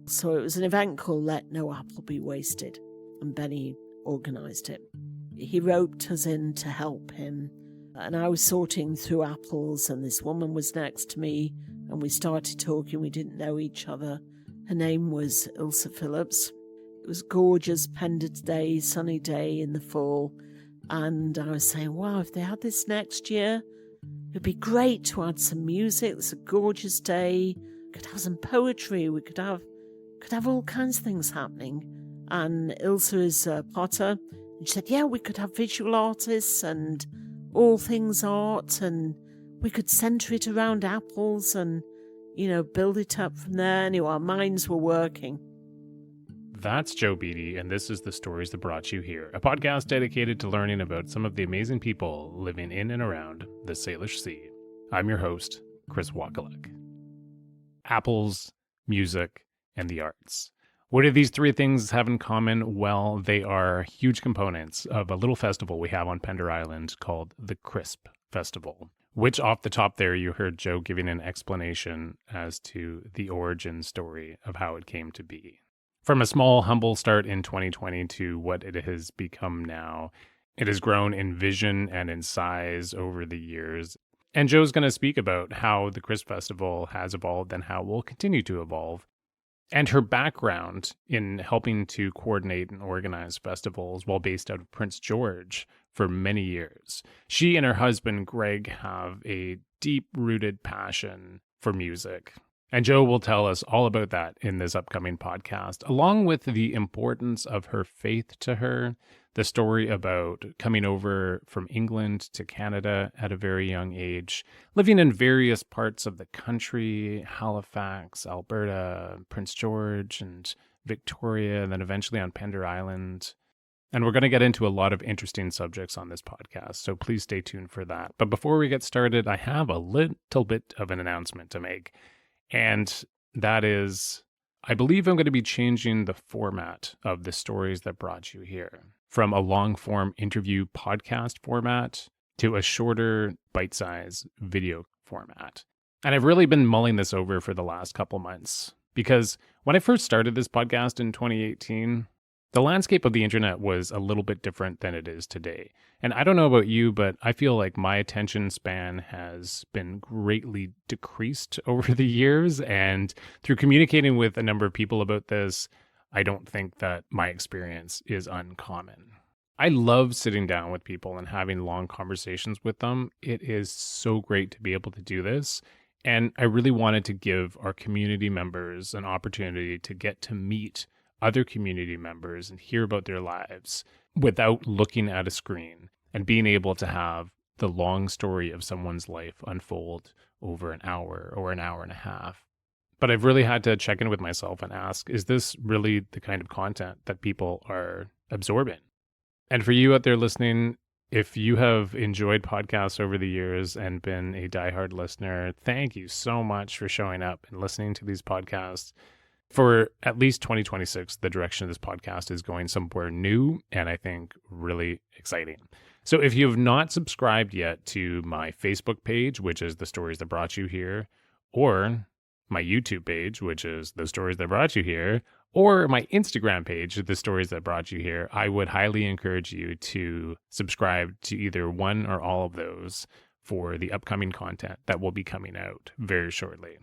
So it was an event called Let No Apple Be Wasted, and Benny organised it. He roped us in to help him, and I was sorting through apples, and this woman was next to me, and we started talking. We didn't know each other. Her name was Ilsa Phillips. It was a gorgeous Pender day, sunny day in the fall, and I was saying, wow, if they had this next year, it'd be great to add some music. It's a gorgeous day. We could have some poetry. We could have all kinds of things happening. And Ilsa is a potter. And she said, yeah, we could have visual artists and all things art, and we could centre it around apples and, build it up from there. Anyway, our minds were working. That's Joe Beattie, and this is The Stories That Brought You Here, a podcast dedicated to learning about some of the amazing people living in and around the Salish Sea. I'm your host, Chris Wakaluk. Apples, music, and the arts. What do these three things have in common? Well, they are huge components of a little festival we have on Pender Island called the Crisp Festival, which off the top there, you heard Joe giving an explanation as to the origin story of how it came to be. From a small, humble start in 2020 to what it has become now, it has grown in vision and in size over the years. And Joe's going to speak about how the Crisp Festival has evolved and how it will continue to evolve, and her background in helping to coordinate and organize festivals while based out of Prince George for many years. She and her husband, Greg, have a deep-rooted passion for music. And Joe will tell us all about that in this upcoming podcast, along with the importance of her faith to her, the story about coming over from England to Canada at a very young age, living in various parts of the country, Halifax, Alberta, Prince George, and Victoria, and then eventually on Pender Island. And we're going to get into a lot of interesting subjects on this podcast, so please stay tuned for that. But before we get started, I have a little bit of an announcement to make. And that is, I believe I'm going to be changing the format of The Stories That Brought You Here from a long-form interview podcast format to a shorter bite-size video format. And I've really been mulling this over for the last couple months, because when I first started this podcast in 2018, the landscape of the internet was a little bit different than it is today. And I don't know about you, but I feel like my attention span has been greatly decreased over the years. And through communicating with a number of people about this, I don't think that my experience is uncommon. I love sitting down with people and having long conversations with them. It is so great to be able to do this. And I really wanted to give our community members an opportunity to get to meet other community members and hear about their lives without looking at a screen, and being able to have the long story of someone's life unfold over an hour or an hour and a half. But I've really had to check in with myself and ask, is this really the kind of content that people are absorbing? And for you out there listening, if you have enjoyed podcasts over the years and been a diehard listener, thank you so much for showing up and listening to these podcasts. For at least 2026, the direction of this podcast is going somewhere new and I think really exciting. So if you have not subscribed yet to my Facebook page, which is The Stories That Brought You Here, or my YouTube page, which is The Stories That Brought You Here, or my Instagram page, The Stories That Brought You Here, I would highly encourage you to subscribe to either one or all of those for the upcoming content that will be coming out very shortly.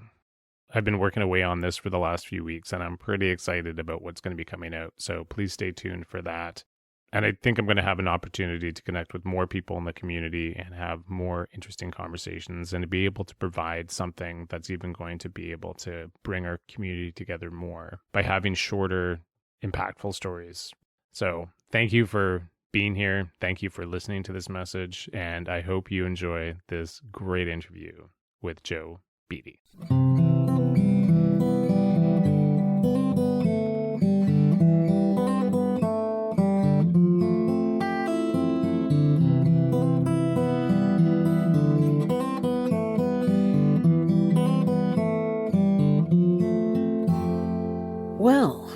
I've been working away on this for the last few weeks, and I'm pretty excited about what's going to be coming out. So please stay tuned for that. And I think I'm going to have an opportunity to connect with more people in the community and have more interesting conversations, and to be able to provide something that's even going to be able to bring our community together more by having shorter, impactful stories. So thank you for being here. Thank you for listening to this message. And I hope you enjoy this great interview with Joe Beattie. Well,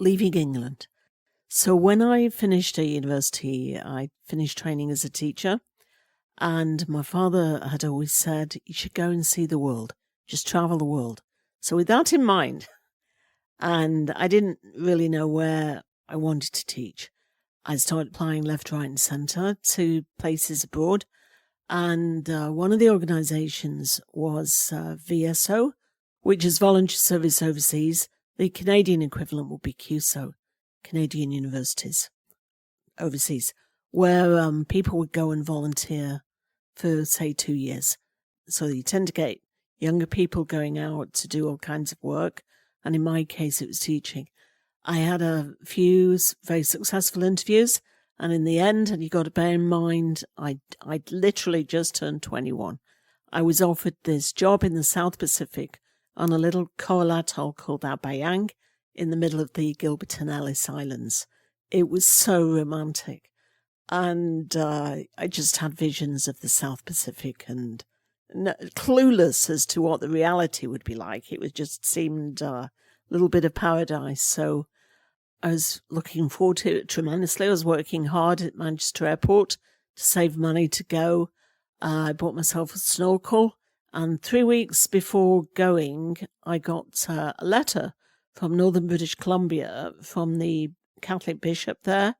leaving England. So when I finished at university, I finished training as a teacher, and my father had always said, you should go and see the world, just travel the world. So with that in mind, And I didn't really know where I wanted to teach. I started applying left, right, and centre to places abroad. And one of the organisations was VSO, which is Voluntary Service Overseas. The Canadian equivalent would be CUSO, Canadian Universities Overseas, where people would go and volunteer for, say, 2 years. So you tend to get younger people going out to do all kinds of work. And in my case, it was teaching. I had a few very successful interviews. And in the end, and you got to bear in mind, I'd literally just turned 21. I was offered this job in the South Pacific on a little coral atoll called Abayang in the middle of the Gilbert and Ellice Islands. It was so romantic. And I just had visions of the South Pacific and clueless as to what the reality would be like. It was just seemed a little bit of paradise. So I was looking forward to it tremendously. I was working hard at Manchester Airport to save money to go. I bought myself a snorkel. And 3 weeks before going, I got a letter from Northern British Columbia from the Catholic bishop there,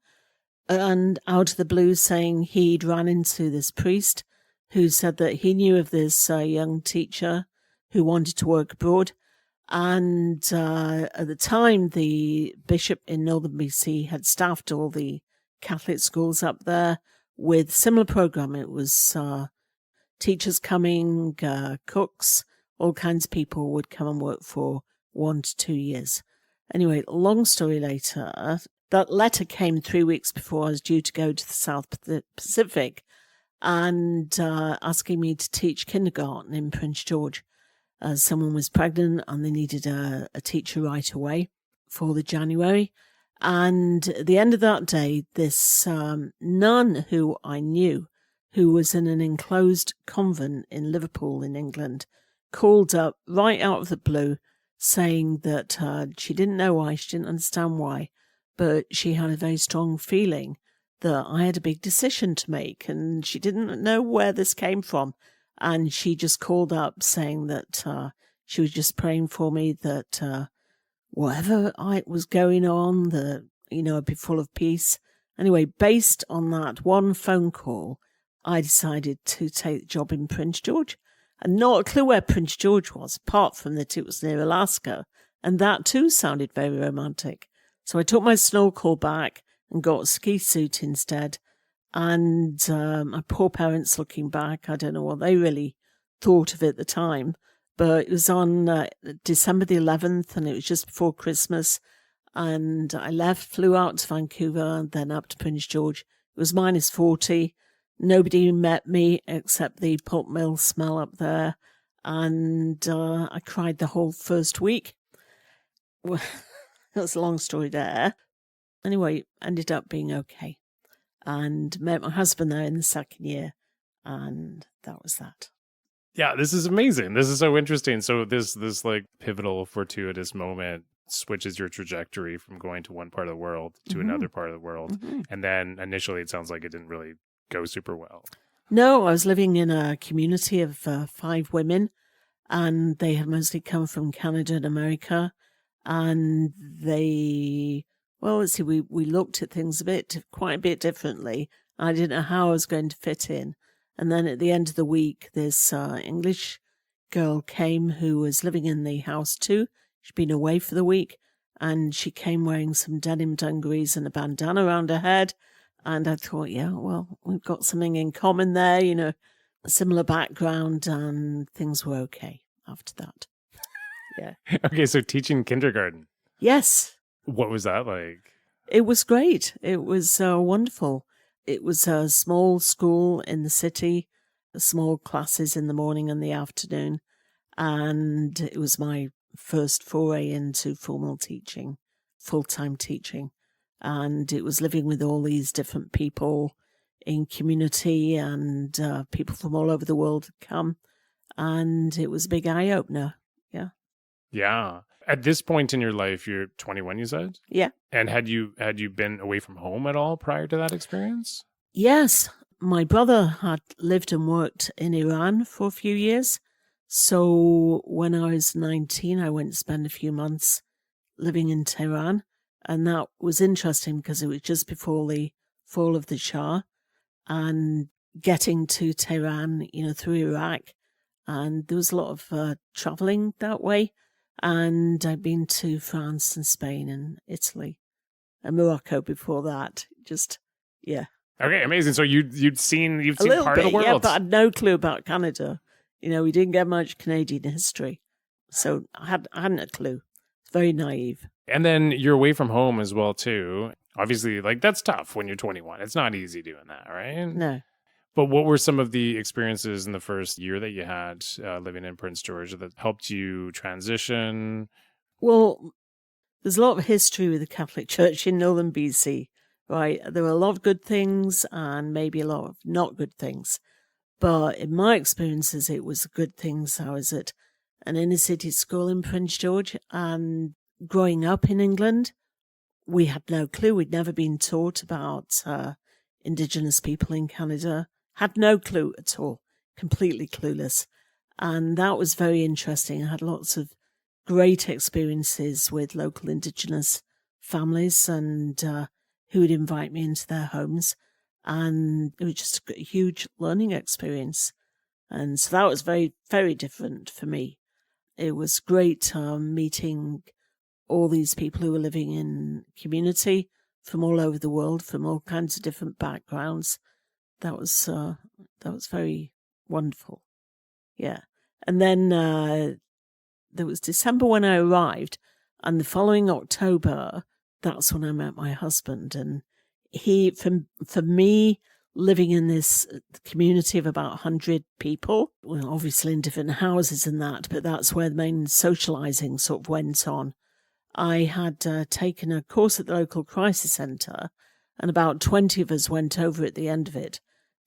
and out of the blue saying he'd run into this priest who said that he knew of this young teacher who wanted to work abroad. And at the time, the bishop in northern BC had staffed all the Catholic schools up there with similar program. It was teachers coming, cooks, all kinds of people would come and work for 1 to 2 years. Anyway, long story later, that letter came 3 weeks before I was due to go to the South Pacific and asking me to teach kindergarten in Prince George. Someone was pregnant and they needed a teacher right away for the January. And at the end of that day, this nun who I knew, who was in an enclosed convent in Liverpool in England, called up right out of the blue saying that she didn't know why, she didn't understand why, but she had a very strong feeling that I had a big decision to make and she didn't know where this came from. And she just called up saying that she was just praying for me, that whatever was going on, that, I'd be full of peace. Anyway, based on that one phone call, I decided to take the job in Prince George. And not a clue where Prince George was, apart from that it was near Alaska. And that too sounded very romantic. So I took my snorkel back and got a ski suit instead. And my poor parents, looking back, I don't know what they really thought of it at the time, but it was on December the 11th and it was just before Christmas. And I flew out to Vancouver and then up to Prince George. It was minus 40. Nobody met me except the pulp mill smell up there. And I cried the whole first week. Well, that's a long story there. Anyway, ended up being okay. And met my husband there in the second year. And that was that. Yeah, this is amazing. This is so interesting. So this like pivotal, fortuitous moment switches your trajectory from going to one part of the world to another part of the world. And then initially it sounds like it didn't really go super well. No, I was living in a community of 5 women, and they had mostly come from Canada and America. And they, well, let's see, we looked at things quite a bit differently. I didn't know how I was going to fit in. And then at the end of the week, this English girl came who was living in the house too. She'd been away for the week, and she came wearing some denim dungarees and a bandana around her head. And I thought, yeah, well, we've got something in common there, a similar background, and things were okay after that. Yeah. Okay, so teaching kindergarten. Yes. What was that like? It was great. It was wonderful. It was a small school in the city, small classes in the morning and the afternoon. And it was my first foray into formal teaching, full-time teaching. And it was living with all these different people in community, and people from all over the world had come. And it was a big eye-opener. Yeah. Yeah. At this point in your life, you're 21, you said? Yeah. And had you been away from home at all prior to that experience? Yes. My brother had lived and worked in Iran for a few years. So when I was 19, I went to spend a few months living in Tehran. And that was interesting because it was just before the fall of the Shah, and getting to Tehran, through Iraq. And there was a lot of traveling that way. And I'd been to France and Spain and Italy and Morocco before that. Just, yeah. Okay, amazing. So you've seen A little part bit, of the world. yeah, but I had no clue about Canada. We didn't get much Canadian history. So I hadn't a clue. It's very naive. And then you're away from home as well, too. Obviously, that's tough when you're 21. It's not easy doing that, right? No. But what were some of the experiences in the first year that you had living in Prince George that helped you transition? Well, there's a lot of history with the Catholic Church in northern BC, right? There were a lot of good things and maybe a lot of not good things. But in my experiences, it was good things. I was at an inner city school in Prince George, and growing up in England, we had no clue. We'd never been taught about Indigenous people in Canada. Had no clue at all. Completely clueless. And that was very interesting. I had lots of great experiences with local Indigenous families and who would invite me into their homes. And it was just a huge learning experience. And so that was very, very different for me. It was great meeting all these people who were living in community from all over the world, from all kinds of different backgrounds. That was very wonderful. Yeah. And then there was December when I arrived, and the following October, that's when I met my husband. And he, for me, living in this community of about 100 people, well, obviously in different houses and that, but that's where the main socializing sort of went on. I had taken a course at the local crisis centre, and about 20 of us went over at the end of it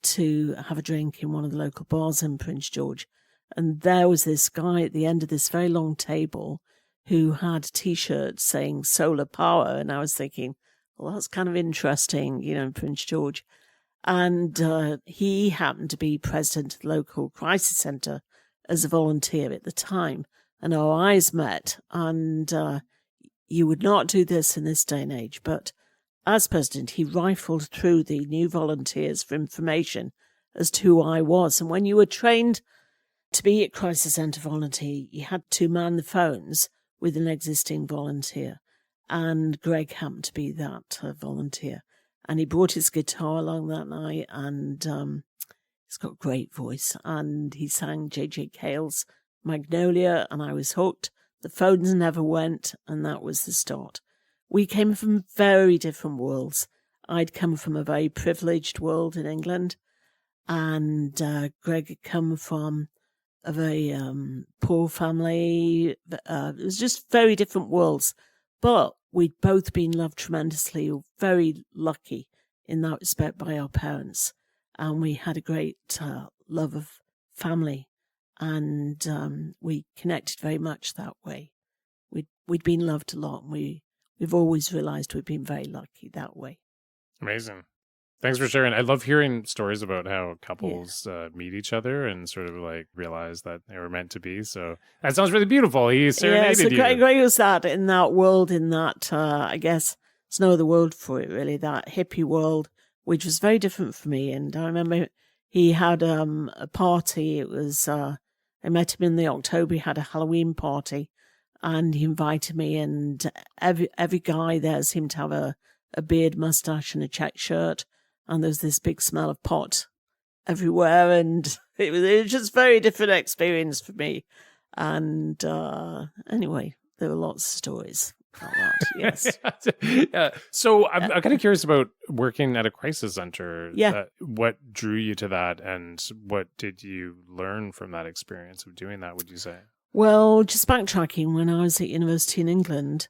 to have a drink in one of the local bars in Prince George. And there was this guy at the end of this very long table who had T-shirts saying solar power. And I was thinking, well, that's kind of interesting, in Prince George. And he happened to be president of the local crisis centre as a volunteer at the time. And our eyes met. And you would not do this in this day and age. But as president, he rifled through the new volunteers for information as to who I was. And when you were trained to be a crisis centre volunteer, you had to man the phones with an existing volunteer. And Greg happened to be that volunteer. And he brought his guitar along that night, and he's got a great voice. And he sang J.J. Cale's Magnolia, and I was hooked. The phones never went, and that was the start. We came from very different worlds. I'd come from a very privileged world in England, and Greg had come from a very poor family. It was just very different worlds. But we'd both been loved tremendously, very lucky in that respect by our parents. And we had a great love of family. And we connected very much that way. We'd been loved a lot, and we've always realized we've been very lucky that way. Amazing. Thanks for sharing. I love hearing stories about how couples meet each other and sort of realize that they were meant to be. So that sounds really beautiful. He serenaded you. Yeah, so great was that in that world, in that, I guess, there's no other word for it really, that hippie world, which was very different for me. And I remember he had a party. It was, I met him in the October, he had a Halloween party, and he invited me, and every guy there seemed to have a beard, mustache, and a check shirt. And there was this big smell of pot everywhere. And it was just a very different experience for me. And anyway, there were lots of stories about that, yes. Yeah. So I'm kind of curious about working at a crisis center. Yeah. What drew you to that, and what did you learn from that experience of doing that, would you say? Well, just backtracking, when I was at university in England,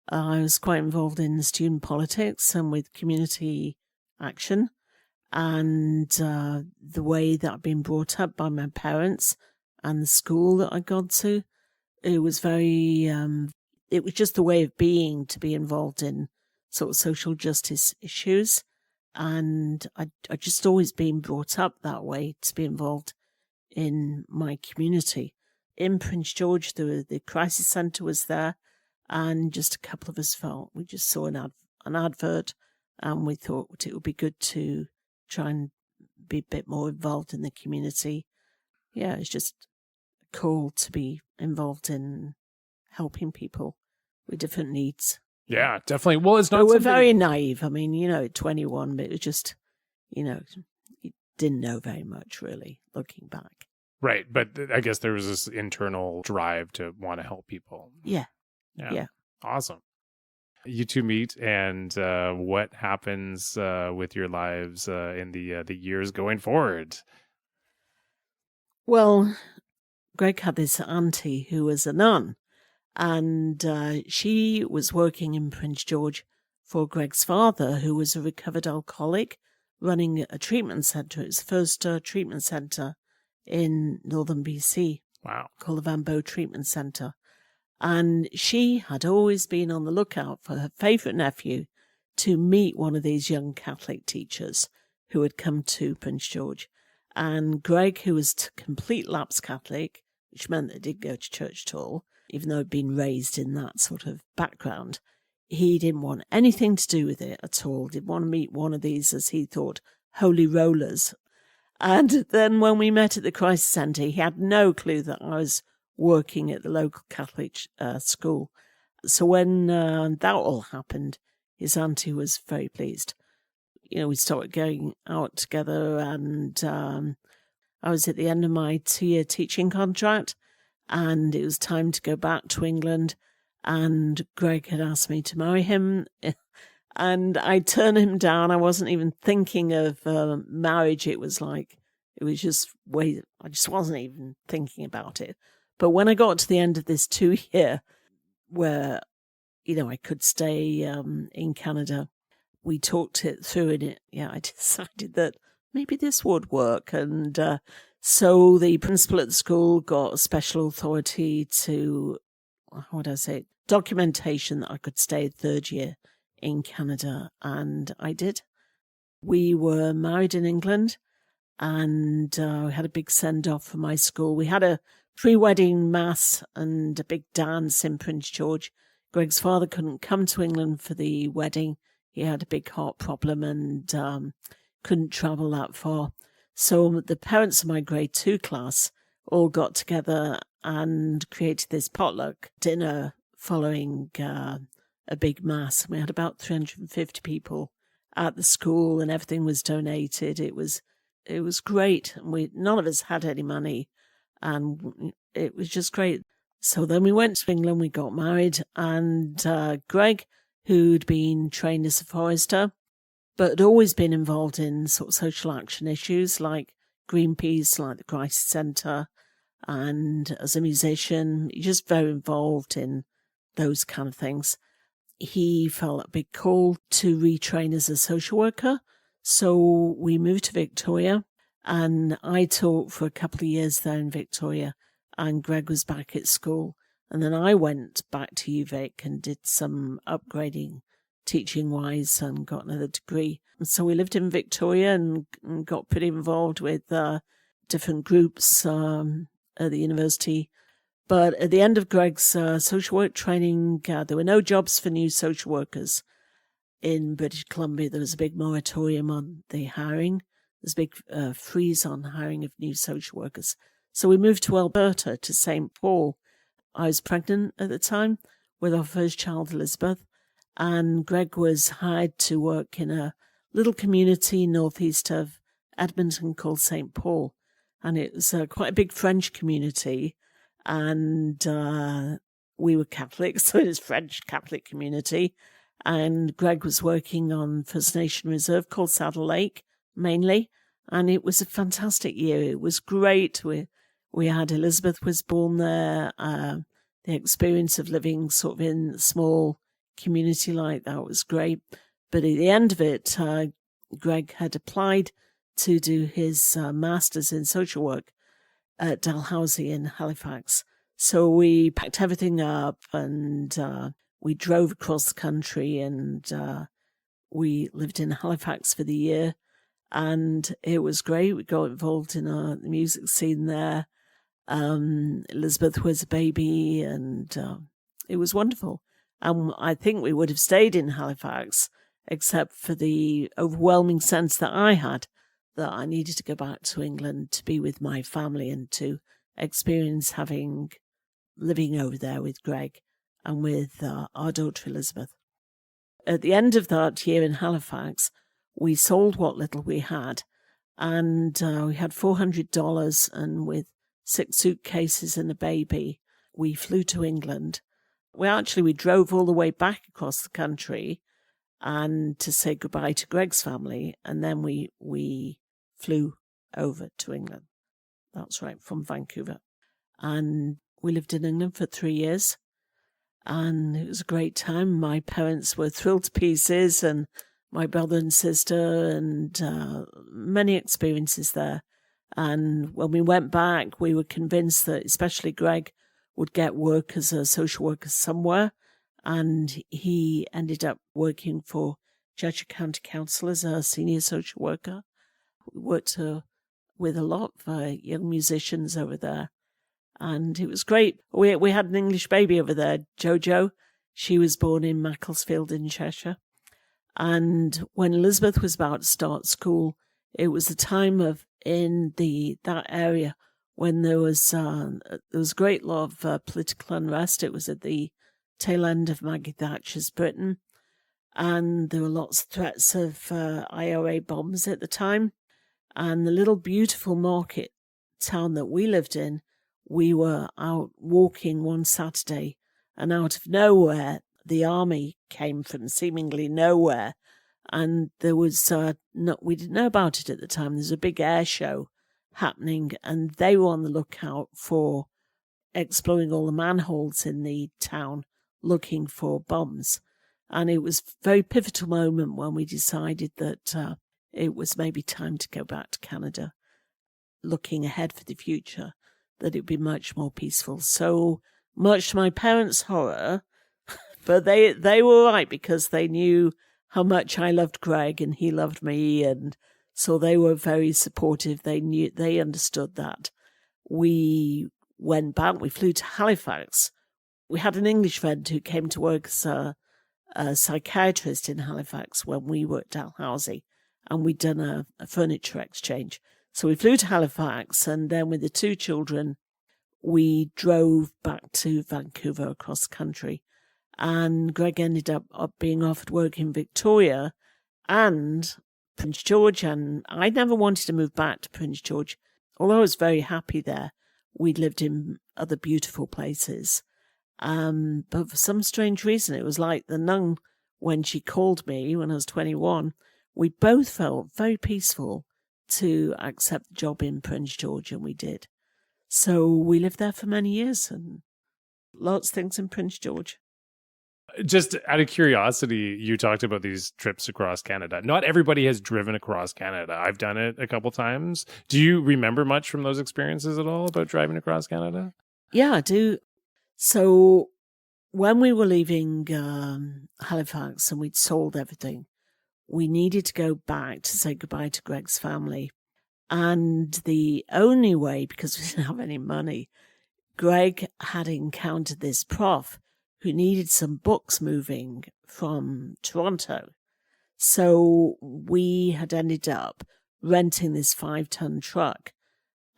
I was quite involved in student politics and with community action, and the way that I've been brought up by my parents and the school that I got to, it was very, it was just the way of being to be involved in sort of social justice issues. And I just always been brought up that way to be involved in my community. In Prince George, the crisis centre was there, and just a couple of us felt, we just saw an advert, and we thought it would be good to try and be a bit more involved in the community. Yeah, it's just cool to be involved in helping people with different needs. Yeah, definitely. Well, it's not. But we're something... very naive. I mean, 21, but it was just, you didn't know very much really, looking back. Right, but I guess there was this internal drive to want to help people. Yeah. Awesome. You two meet, and what happens with your lives in the years going forward? Well, Greg had this auntie who was a nun, and she was working in Prince George for Greg's father, who was a recovered alcoholic, running a treatment centre. It was the first treatment centre in northern BC. Wow. Called the Van Treatment Centre. And she had always been on the lookout for her favourite nephew to meet one of these young Catholic teachers who had come to Prince George. And Greg, who was complete lapsed Catholic, which meant that he didn't go to church at all, even though he'd been raised in that sort of background, he didn't want anything to do with it at all. Didn't want to meet one of these, as he thought, holy rollers. And then when we met at the Crisis Centre, he had no clue that I was working at the local Catholic school. So when that all happened, his auntie was very pleased. We started going out together, and I was at the end of my 2-year teaching contract, and it was time to go back to England, and Greg had asked me to marry him. And I turned him down. I wasn't even thinking of marriage. I just wasn't even thinking about it. But when I got to the end of this 2-year, where, I could stay in Canada, we talked it through, and I decided that maybe this would work. And so the principal at the school got a special authority to, documentation that I could stay 3rd year in Canada, and I did. We were married in England, and we had a big send-off for my school. We had a pre-wedding mass and a big dance in Prince George. Greg's father couldn't come to England for the wedding. He had a big heart problem and couldn't travel that far. So the parents of my grade 2 class all got together and created this potluck dinner following a big mass. We had about 350 people at the school, and everything was donated. It was great. None of us had any money, and it was just great. So then we went to England, we got married, and Greg, who'd been trained as a forester, but had always been involved in sort of social action issues like Greenpeace, like the Crisis Centre, and as a musician, he's just very involved in those kind of things. He felt a big call to retrain as a social worker. So we moved to Victoria, and I taught for a couple of years there in Victoria, and Greg was back at school. And then I went back to UVic and did some upgrading teaching-wise and got another degree. And so we lived in Victoria and got pretty involved with different groups at the university. But at the end of Greg's social work training, there were no jobs for new social workers in British Columbia. There was a big moratorium on the hiring. There's a big freeze on hiring of new social workers. So we moved to Alberta, to St. Paul. I was pregnant at the time with our first child, Elizabeth, and Greg was hired to work in a little community northeast of Edmonton called St. Paul. And it was quite a big French community. And we were Catholics, so it was French Catholic community. And Greg was working on First Nation Reserve called Saddle Lake, mainly. And it was a fantastic year. It was great. We had Elizabeth was born there. The experience of living sort of in a small community like that was great. But at the end of it, Greg had applied to do his master's in social work at Dalhousie in Halifax. So we packed everything up and we drove across the country, and we lived in Halifax for the year. And it was great. We got involved in the music scene there. Elizabeth was a baby, and it was wonderful. And I think we would have stayed in Halifax, except for the overwhelming sense that I had that I needed to go back to England to be with my family and to experience living over there with Greg and with our daughter Elizabeth. At the end of that year in Halifax, we sold what little we had, and we had $400, and with 6 suitcases and a baby, we flew to England. We drove all the way back across the country and to say goodbye to Greg's family, and then we flew over to England. That's right, from Vancouver. And we lived in England for 3 years, and it was a great time. My parents were thrilled to pieces, and my brother and sister, and many experiences there. And when we went back, we were convinced that especially Greg would get work as a social worker somewhere, and he ended up working for Cheshire County Council as a senior social worker. We worked with a lot of young musicians over there, and it was great. We had an English baby over there, Jojo. She was born in Macclesfield in Cheshire. And when Elizabeth was about to start school, it was the time in that area when there was a great lot of political unrest. It was at the tail end of Maggie Thatcher's Britain, and there were lots of threats of IRA bombs at the time. And the little beautiful market town that we lived in, we were out walking one Saturday, and out of nowhere, the army came from seemingly nowhere. And there was, we didn't know about it at the time, there's a big air show happening, and they were on the lookout for exploring all the manholes in the town, looking for bombs. And it was a very pivotal moment when we decided that it was maybe time to go back to Canada, looking ahead for the future, that it would be much more peaceful. So much to my parents' horror, but they were right, because they knew how much I loved Greg and he loved me, and so they were very supportive. They understood that. We went back, we flew to Halifax. We had an English friend who came to work as a psychiatrist in Halifax when we were at Dalhousie, and we'd done a furniture exchange. So we flew to Halifax, and then with the 2 children, we drove back to Vancouver across the country. And Greg ended up being offered work in Victoria and Prince George. And I never wanted to move back to Prince George, although I was very happy there. We'd lived in other beautiful places. But for some strange reason, it was like the nun, when she called me when I was 21, we both felt very peaceful to accept the job in Prince George, and we did. So we lived there for many years, and lots of things in Prince George. Just out of curiosity, you talked about these trips across Canada. Not everybody has driven across Canada. I've done it a couple times. Do you remember much from those experiences at all about driving across Canada? Yeah, I do. So when we were leaving Halifax and we'd sold everything, we needed to go back to say goodbye to Greg's family. And the only way, because we didn't have any money, Greg had encountered this prof who needed some books moving from Toronto. So we had ended up renting this 5-ton truck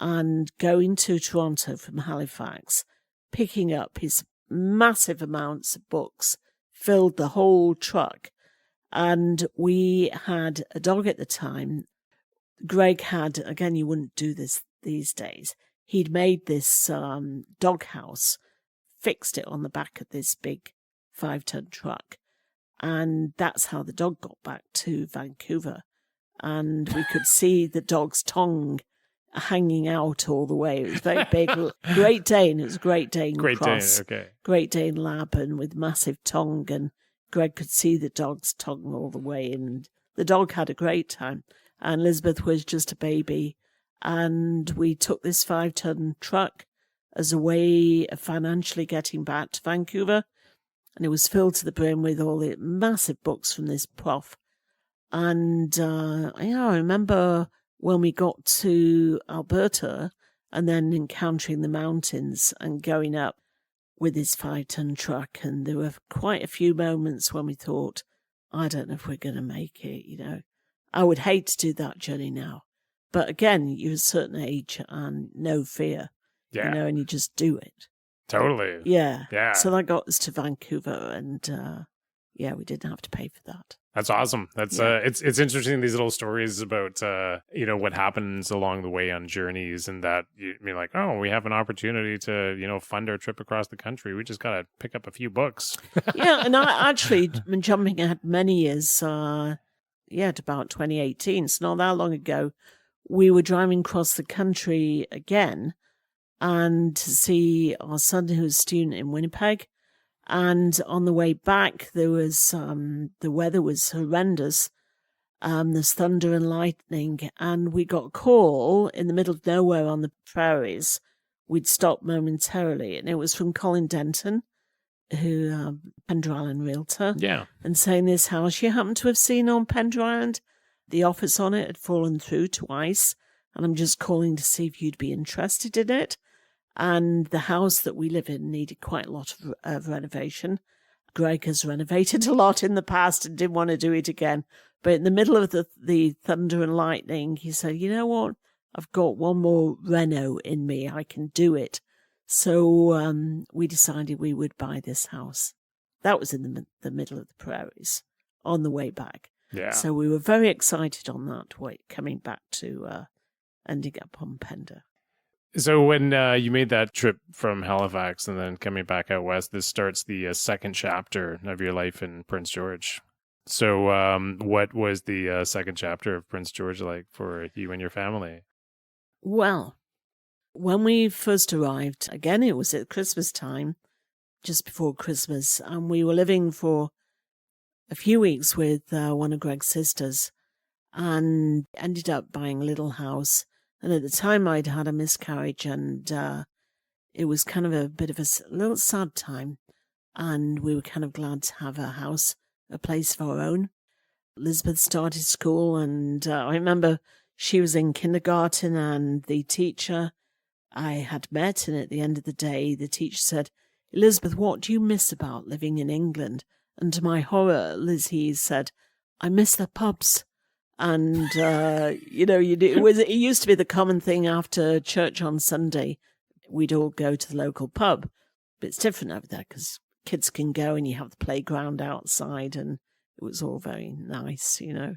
and going to Toronto from Halifax, picking up his massive amounts of books, filled the whole truck. And we had a dog at the time. Greg had, again, you wouldn't do this these days, he'd made this dog house, fixed it on the back of this big 5-ton truck. And that's how the dog got back to Vancouver. And we could see the dog's tongue hanging out all the way. It was very big. Great Dane. It was a Great Dane cross. Okay. Great Dane lab, and with massive tongue. And Greg could see the dog's tongue all the way. And the dog had a great time. And Elizabeth was just a baby. And we took this 5-ton truck as a way of financially getting back to Vancouver. And it was filled to the brim with all the massive books from this prof. And I remember when we got to Alberta and then encountering the mountains and going up, with his 5-ton truck. And there were quite a few moments when we thought, I don't know if we're going to make it, you know. I would hate to do that journey now. But again, you're a certain age and no fear, Yeah. you know, and you just do it. Totally. Yeah. Yeah. So that got us to Vancouver, and yeah, we didn't have to pay for that. That's awesome. That's it's interesting, these little stories about you know, what happens along the way on journeys, and that you mean like, oh, we have an opportunity to, you know, fund our trip across the country. We just gotta pick up a few books. Yeah, and I actually been jumping ahead many years, to about 2018. It's not that long ago. We were driving across the country again, and to see our son, who's a student in Winnipeg. And on the way back, there was the weather was horrendous. There's thunder and lightning, and we got a call in the middle of nowhere on the prairies. We'd stopped momentarily, and it was from Colin Denton, who Pender Island realtor. Yeah. And saying this house you happen to have seen on Pender Island, the office on it had fallen through twice, and I'm just calling to see if you'd be interested in it. And the house that we live in needed quite a lot of renovation. Greg has renovated a lot in the past and didn't want to do it again. But in the middle of the thunder and lightning, he said, you know what? I've got one more reno in me. I can do it. So we decided we would buy this house. That was in the middle of the prairies on the way back. Yeah. So we were very excited on that way, coming back to ending up on Pender. So when you made that trip from Halifax and then coming back out west, this starts the second chapter of your life in Prince George. So what was the second chapter of Prince George like for you and your family? Well, when we first arrived, again, it was at Christmas time, just before Christmas, and we were living for a few weeks with one of Greg's sisters and ended up buying a little house. And at the time, I'd had a miscarriage, and it was kind of a bit of a little sad time. And we were kind of glad to have a house, a place of our own. Elizabeth started school, and I remember she was in kindergarten, and the teacher I had met, and at the end of the day, the teacher said, Elizabeth, what do you miss about living in England? And to my horror, Lizzie said, I miss the pubs. And, you know, it used to be the common thing after church on Sunday. We'd all go to the local pub. But it's different over there because kids can go and you have the playground outside, and it was all very nice, you know.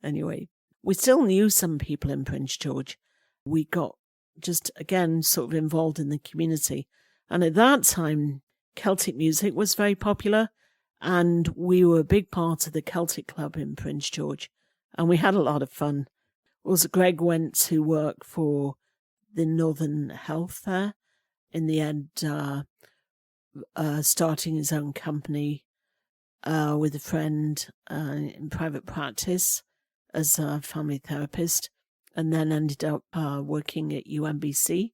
Anyway, we still knew some people in Prince George. We got just, again, sort of involved in the community. And at that time, Celtic music was very popular, and we were a big part of the Celtic Club in Prince George. And we had a lot of fun. Also, Greg went to work for the Northern Health there. In the end, starting his own company with a friend in private practice as a family therapist, and then ended up working at UMBC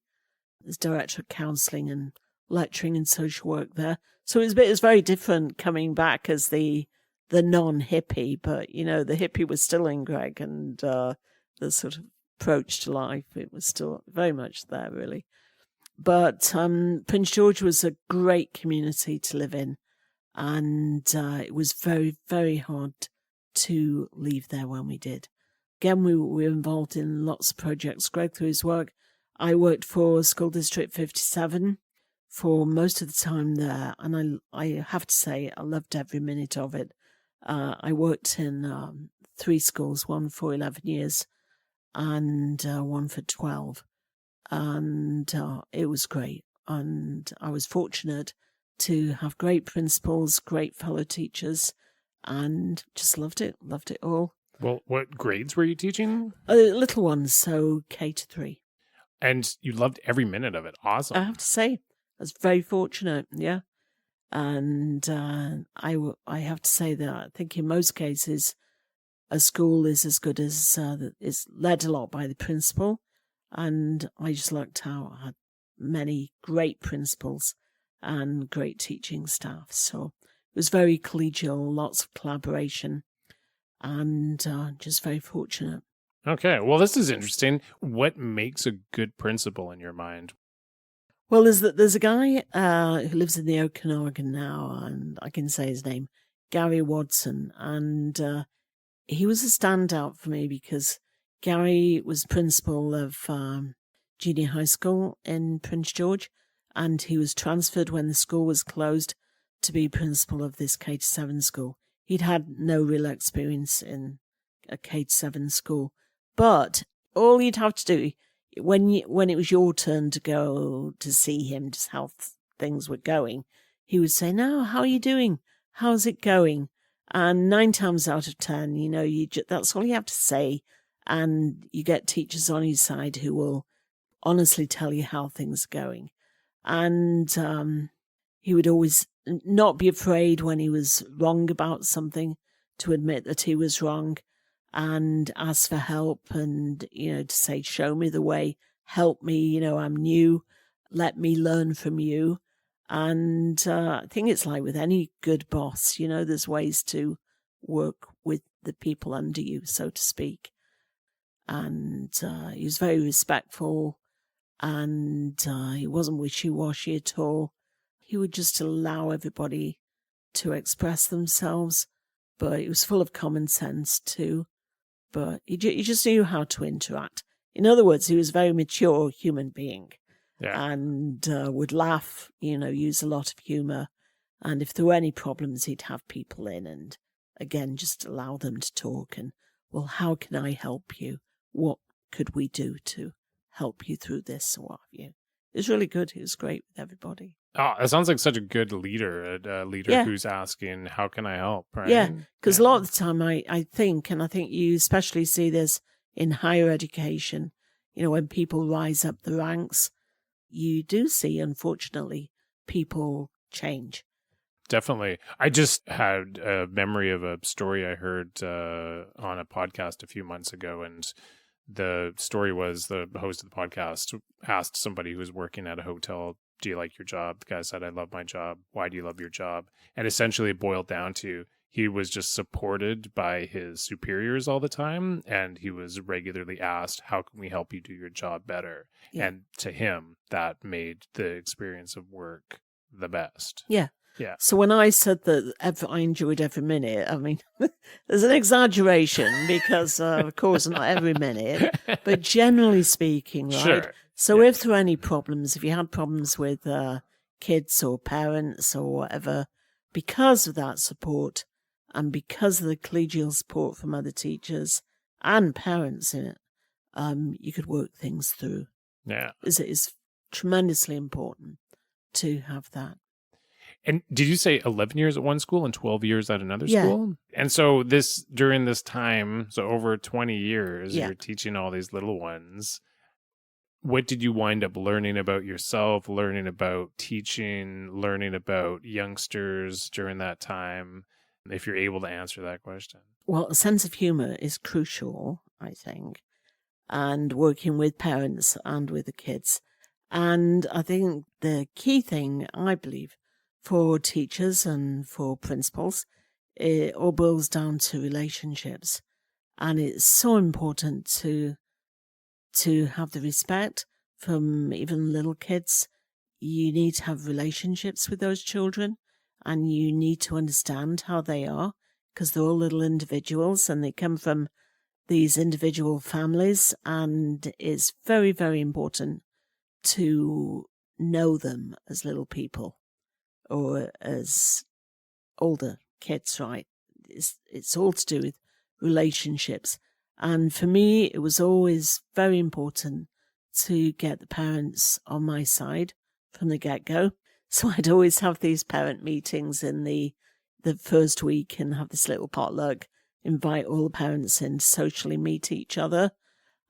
as director of counselling and lecturing in social work there. So it was very different coming back as the non-hippie, but, you know, the hippie was still in Greg, and the sort of approach to life, it was still very much there, really. But Prince George was a great community to live in, and it was very, very hard to leave there when we did. Again, we were involved in lots of projects. Greg, through his work, I worked for School District 57 for most of the time there, and I have to say I loved every minute of it. I worked in 3 schools, one for 11 years and one for 12. And it was great. And I was fortunate to have great principals, great fellow teachers, and just loved it all. Well, what grades were you teaching? Little ones, so K to 3. And you loved every minute of it. Awesome. I have to say, I was very fortunate, yeah. And I have to say that I think in most cases, a school is as good as is led a lot by the principal. And I just lucked out. I had many great principals and great teaching staff. So it was very collegial, lots of collaboration, and just very fortunate. Okay. Well, this is interesting. What makes a good principal in your mind? Well, there's a guy who lives in the Okanagan now, and I can say his name, Gary Watson, and he was a standout for me because Gary was principal of junior high school in Prince George, and he was transferred when the school was closed to be principal of this K-7 school. He'd had no real experience in a K-7 school, but all you'd have to do when it was your turn to go to see him, just how things were going, he would say, "No, how are you doing? How's it going?" And 9 times out of 10, that's all you have to say, and you get teachers on your side who will honestly tell you how things are going. And he would always not be afraid when he was wrong about something to admit that he was wrong and ask for help and, to say, show me the way, help me, I'm new, let me learn from you. And I think it's like with any good boss, there's ways to work with the people under you, so to speak. And he was very respectful, and he wasn't wishy-washy at all. He would just allow everybody to express themselves, but he was full of common sense too. But he just knew how to interact. In other words, he was a very mature human being. Yeah. And would laugh, use a lot of humour. And if there were any problems, he'd have people in and, again, just allow them to talk. And, well, how can I help you? What could we do to help you through this or what have you? It was really good. He was great with everybody. Oh, it sounds like such a good leader, Yeah. who's asking, how can I help? Right? Yeah, because a lot of the time I think you especially see this in higher education, when people rise up the ranks, you do see, unfortunately, people change. Definitely. I just had a memory of a story I heard on a podcast a few months ago, and the story was the host of the podcast asked somebody who was working at a hotel, "Do you like your job?" The guy said, "I love my job." "Why do you love your job?" And essentially it boiled down to he was just supported by his superiors all the time, and he was regularly asked, "How can we help you do your job better?" Yeah. And to him, that made the experience of work the best. Yeah. Yeah. So when I said that I enjoyed every minute, I mean, there's an exaggeration because, of course, not every minute, but generally speaking, right? Sure. So Yeah. if there are any problems, if you had problems with kids or parents or whatever, because of that support and because of the collegial support from other teachers and parents in it, you could work things through. Yeah. It's tremendously important to have that. And did you say 11 years at one school and 12 years at another Yeah. school? And so during this time, so over 20 years, Yeah. you're teaching all these little ones. What did you wind up learning about yourself, learning about teaching, learning about youngsters during that time, if you're able to answer that question? Well, a sense of humor is crucial, I think, and working with parents and with the kids. And I think the key thing, I believe, for teachers and for principals, it all boils down to relationships. And it's so important to have the respect from even little kids. You need to have relationships with those children, and you need to understand how they are, because they're all little individuals and they come from these individual families, and it's very, very important to know them as little people or as older kids, right? It's all to do with relationships. And for me, it was always very important to get the parents on my side from the get-go. So I'd always have these parent meetings in the first week and have this little potluck, invite all the parents in to socially meet each other,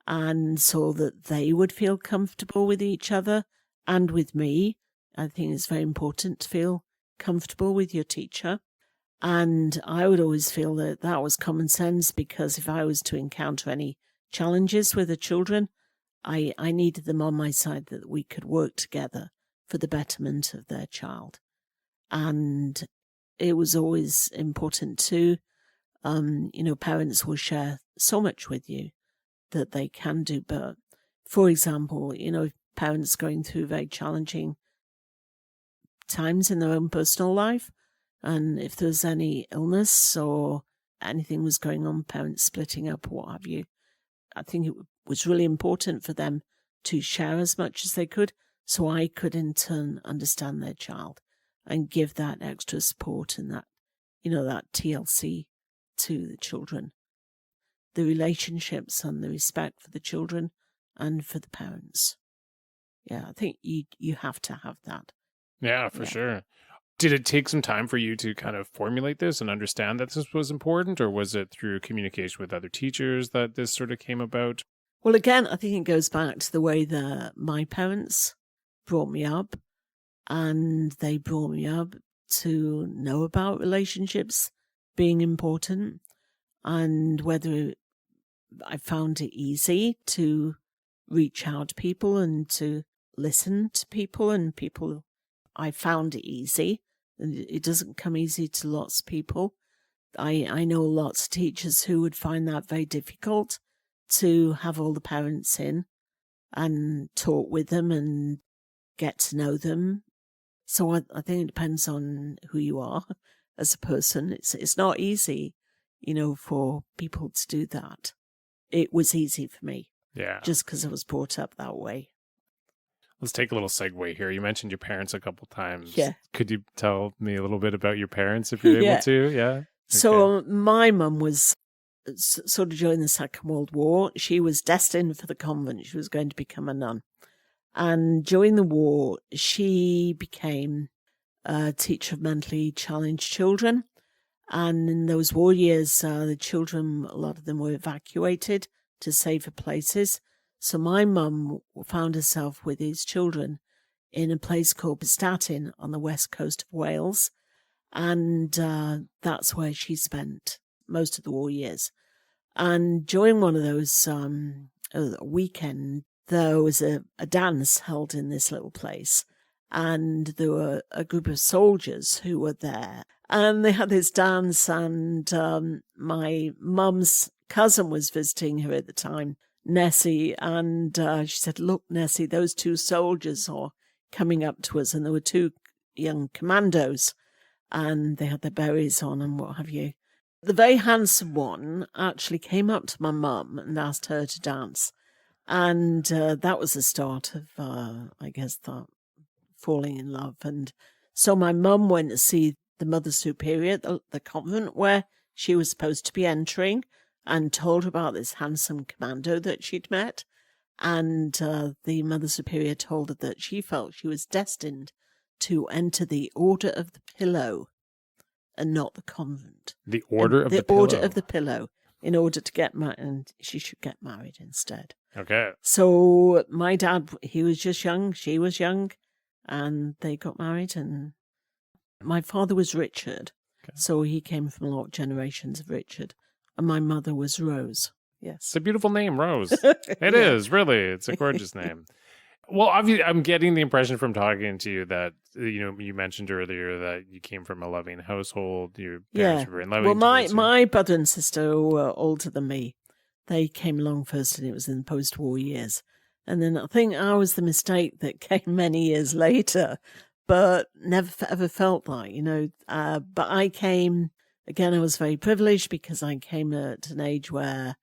and so that they would feel comfortable with each other and with me. I think it's very important to feel comfortable with your teacher. And I would always feel that that was common sense, because if I was to encounter any challenges with the children, I needed them on my side, that we could work together for the betterment of their child. And it was always important too. Parents will share so much with you that they can do. But for example, parents going through very challenging times in their own personal life. And if there's any illness or anything was going on, parents splitting up or what have you, I think it was really important for them to share as much as they could, so I could in turn understand their child and give that extra support and that, that TLC to the children. The relationships and the respect for the children and for the parents. Yeah, I think you have to have that. Yeah, for sure. Did it take some time for you to kind of formulate this and understand that this was important, or was it through communication with other teachers that this sort of came about? Well, again, I think it goes back to the way that my parents brought me up, and they brought me up to know about relationships being important, and whether I found it easy to reach out to people and to listen to people, and people, I found it easy. It doesn't come easy to lots of people. I know lots of teachers who would find that very difficult to have all the parents in and talk with them and get to know them. So I think it depends on who you are as a person. It's not easy, for people to do that. It was easy for me. Yeah. Just because I was brought up that way. Let's take a little segue here. You mentioned your parents a couple times. Yeah. Could you tell me a little bit about your parents if you're able to? Yeah. Okay. So my mum was sort of during the Second World War. She was destined for the convent. She was going to become a nun. And during the war, she became a teacher of mentally challenged children. And in those war years, the children, a lot of them were evacuated to safer places. So my mum found herself with these children in a place called Beattie on the west coast of Wales. And that's where she spent most of the war years. And during one of those weekend, there was a dance held in this little place. And there were a group of soldiers who were there. And they had this dance, and my mum's cousin was visiting her at the time, Nessie, and she said, "Look, Nessie, those two soldiers are coming up to us." And there were two young commandos, and they had their berets on and what have you. The very handsome one actually came up to my mum and asked her to dance. And that was the start of, I guess, that falling in love. And so my mum went to see the Mother Superior at the convent where she was supposed to be entering, and told her about this handsome commando that she'd met. And the Mother Superior told her that she felt she was destined to enter the Order of the Pillow and not the convent. The Order of the Pillow? The Order of the Pillow, in order to get married, and she should get married instead. Okay. So my dad, he was just young, she was young, and they got married. And my father was Richard, so he came from a lot of generations of Richard. And my mother was Rose. Yes. It's a beautiful name, Rose. It is, really. It's a gorgeous name. Well, obviously, I'm getting the impression from talking to you that, you mentioned earlier that you came from a loving household. Your parents were very loving. Well, my brother and sister who were older than me, they came along first, and it was in the post-war years. And then I think I was the mistake that came many years later, but never ever felt that, But I came, again, I was very privileged because I came at an age where,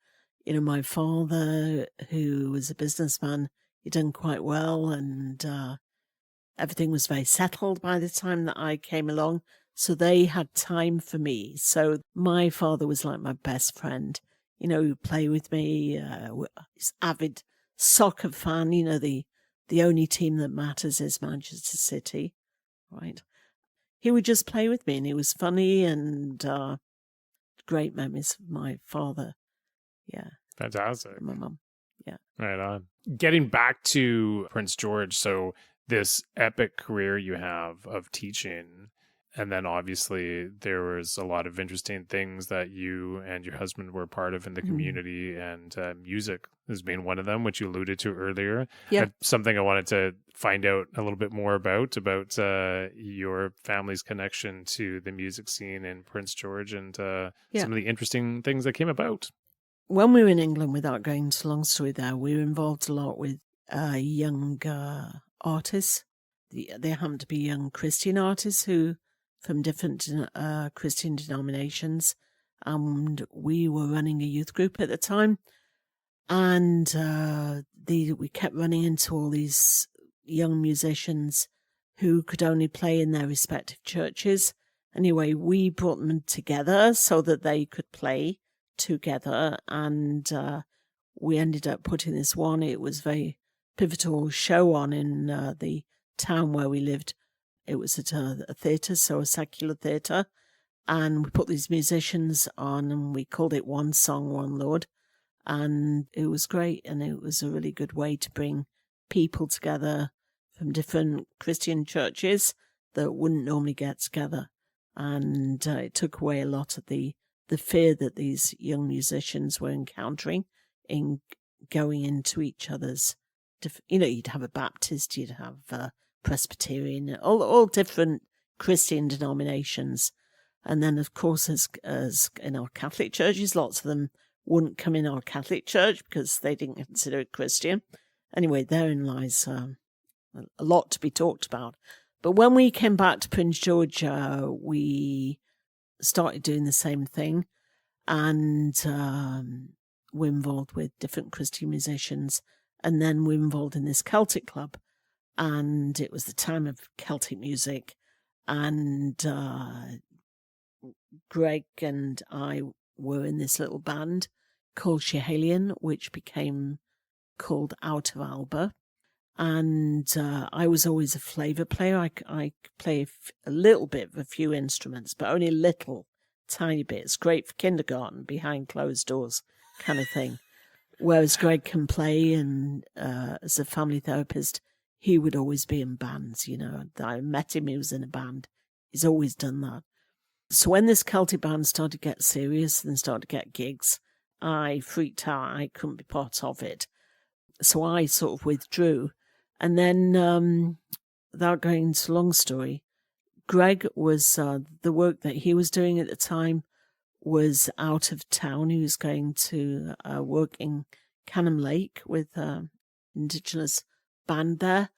my father, who was a businessman, he'd done quite well, and everything was very settled by the time that I came along. So they had time for me. So my father was like my best friend, he'd play with me. He's avid soccer fan, the only team that matters is Manchester City, right? He would just play with me, and he was funny, and great memories of my father. Yeah. Fantastic. My mum. Yeah. Right on. Getting back to Prince George, so this epic career you have of teaching, and then obviously there was a lot of interesting things that you and your husband were part of in the community, and music has been one of them, which you alluded to earlier. Yeah. Something I wanted to find out a little bit more about your family's connection to the music scene in Prince George, and some of the interesting things that came about. When we were in England, without going into a long story there, we were involved a lot with young artists. They happened to be young Christian artists who from different Christian denominations, and we were running a youth group at the time, and we kept running into all these young musicians who could only play in their respective churches. Anyway, we brought them together so that they could play together, and we ended up putting this one. It was a very pivotal show on in the town where we lived. It was at a theatre, so a secular theatre, and we put these musicians on, and we called it One Song, One Lord, and it was great, and it was a really good way to bring people together from different Christian churches that wouldn't normally get together, and it took away a lot of the fear that these young musicians were encountering in going into each other's, you'd have a Baptist, you'd have Presbyterian, all different Christian denominations. And then, of course, as in our Catholic churches, lots of them wouldn't come in our Catholic church because they didn't consider it Christian. Anyway, therein lies a lot to be talked about. But when we came back to Prince George, we started doing the same thing, and we're involved with different Christian musicians, and then we're involved in this Celtic club, and it was the time of Celtic music, and Greg and I were in this little band called Schehalion, which became called Out of Alba. And I was always a flavour player. I play a little bit of a few instruments, but only little, tiny bits. Great for kindergarten, behind closed doors kind of thing. Whereas Greg can play, and as a family therapist, he would always be in bands. I met him, he was in a band. He's always done that. So when this Celtic band started to get serious and started to get gigs, I freaked out. I couldn't be part of it. So I sort of withdrew. And then, without going into a long story, Greg was, the work that he was doing at the time was out of town. He was going to work in Canham Lake with an Indigenous band there.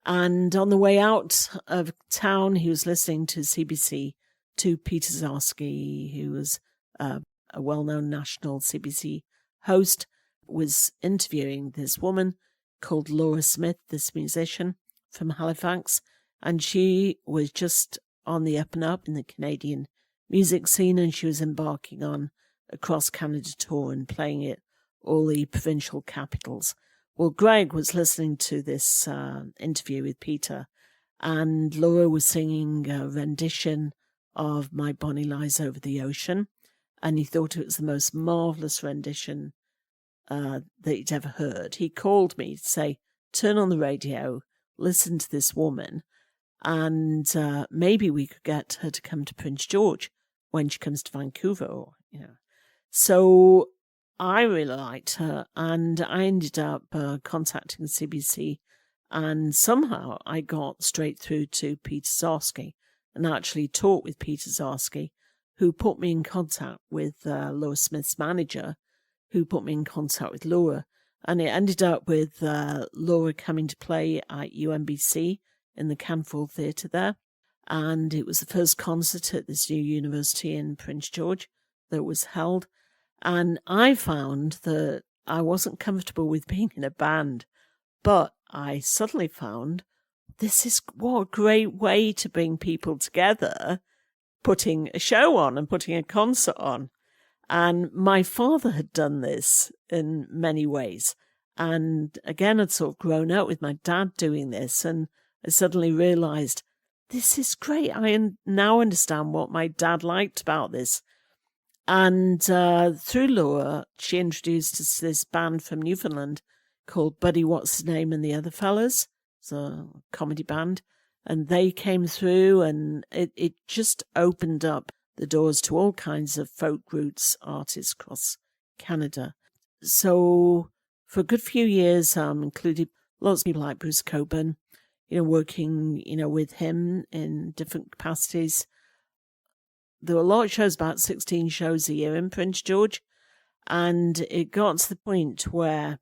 And on the way out of town, he was listening to CBC to Peter Zarski, who was a well-known national CBC host, was interviewing this woman called Laura Smith, this musician from Halifax, and she was just on the up and up in the Canadian music scene, and she was embarking on a cross-Canada tour and playing at all the provincial capitals. Well, Greg was listening to this interview with Peter, and Laura was singing a rendition of My Bonnie Lies Over the Ocean, and he thought it was the most marvellous rendition that he'd ever heard. He called me to say, turn on the radio, listen to this woman, and maybe we could get her to come to Prince George when she comes to Vancouver. So I really liked her, and I ended up contacting CBC, and somehow I got straight through to Peter Zarski and actually talked with Peter Zarski, who put me in contact with Laura Smith's manager, who put me in contact with Laura. And it ended up with Laura coming to play at UMBC in the Canfield Theatre there. And it was the first concert at this new university in Prince George that was held. And I found that I wasn't comfortable with being in a band, but I suddenly found what a great way to bring people together, putting a show on and putting a concert on. And my father had done this in many ways. And again, I'd sort of grown up with my dad doing this, and I suddenly realised, this is great. I now understand what my dad liked about this. And through Laura, she introduced us to this band from Newfoundland called Buddy What's His Name and the Other Fellas. It's a comedy band. And they came through, and it just opened up the doors to all kinds of folk roots artists across Canada. So for a good few years, included lots of people like Bruce Coburn, working, with him in different capacities. There were a lot of shows, about 16 shows a year in Prince George. And it got to the point where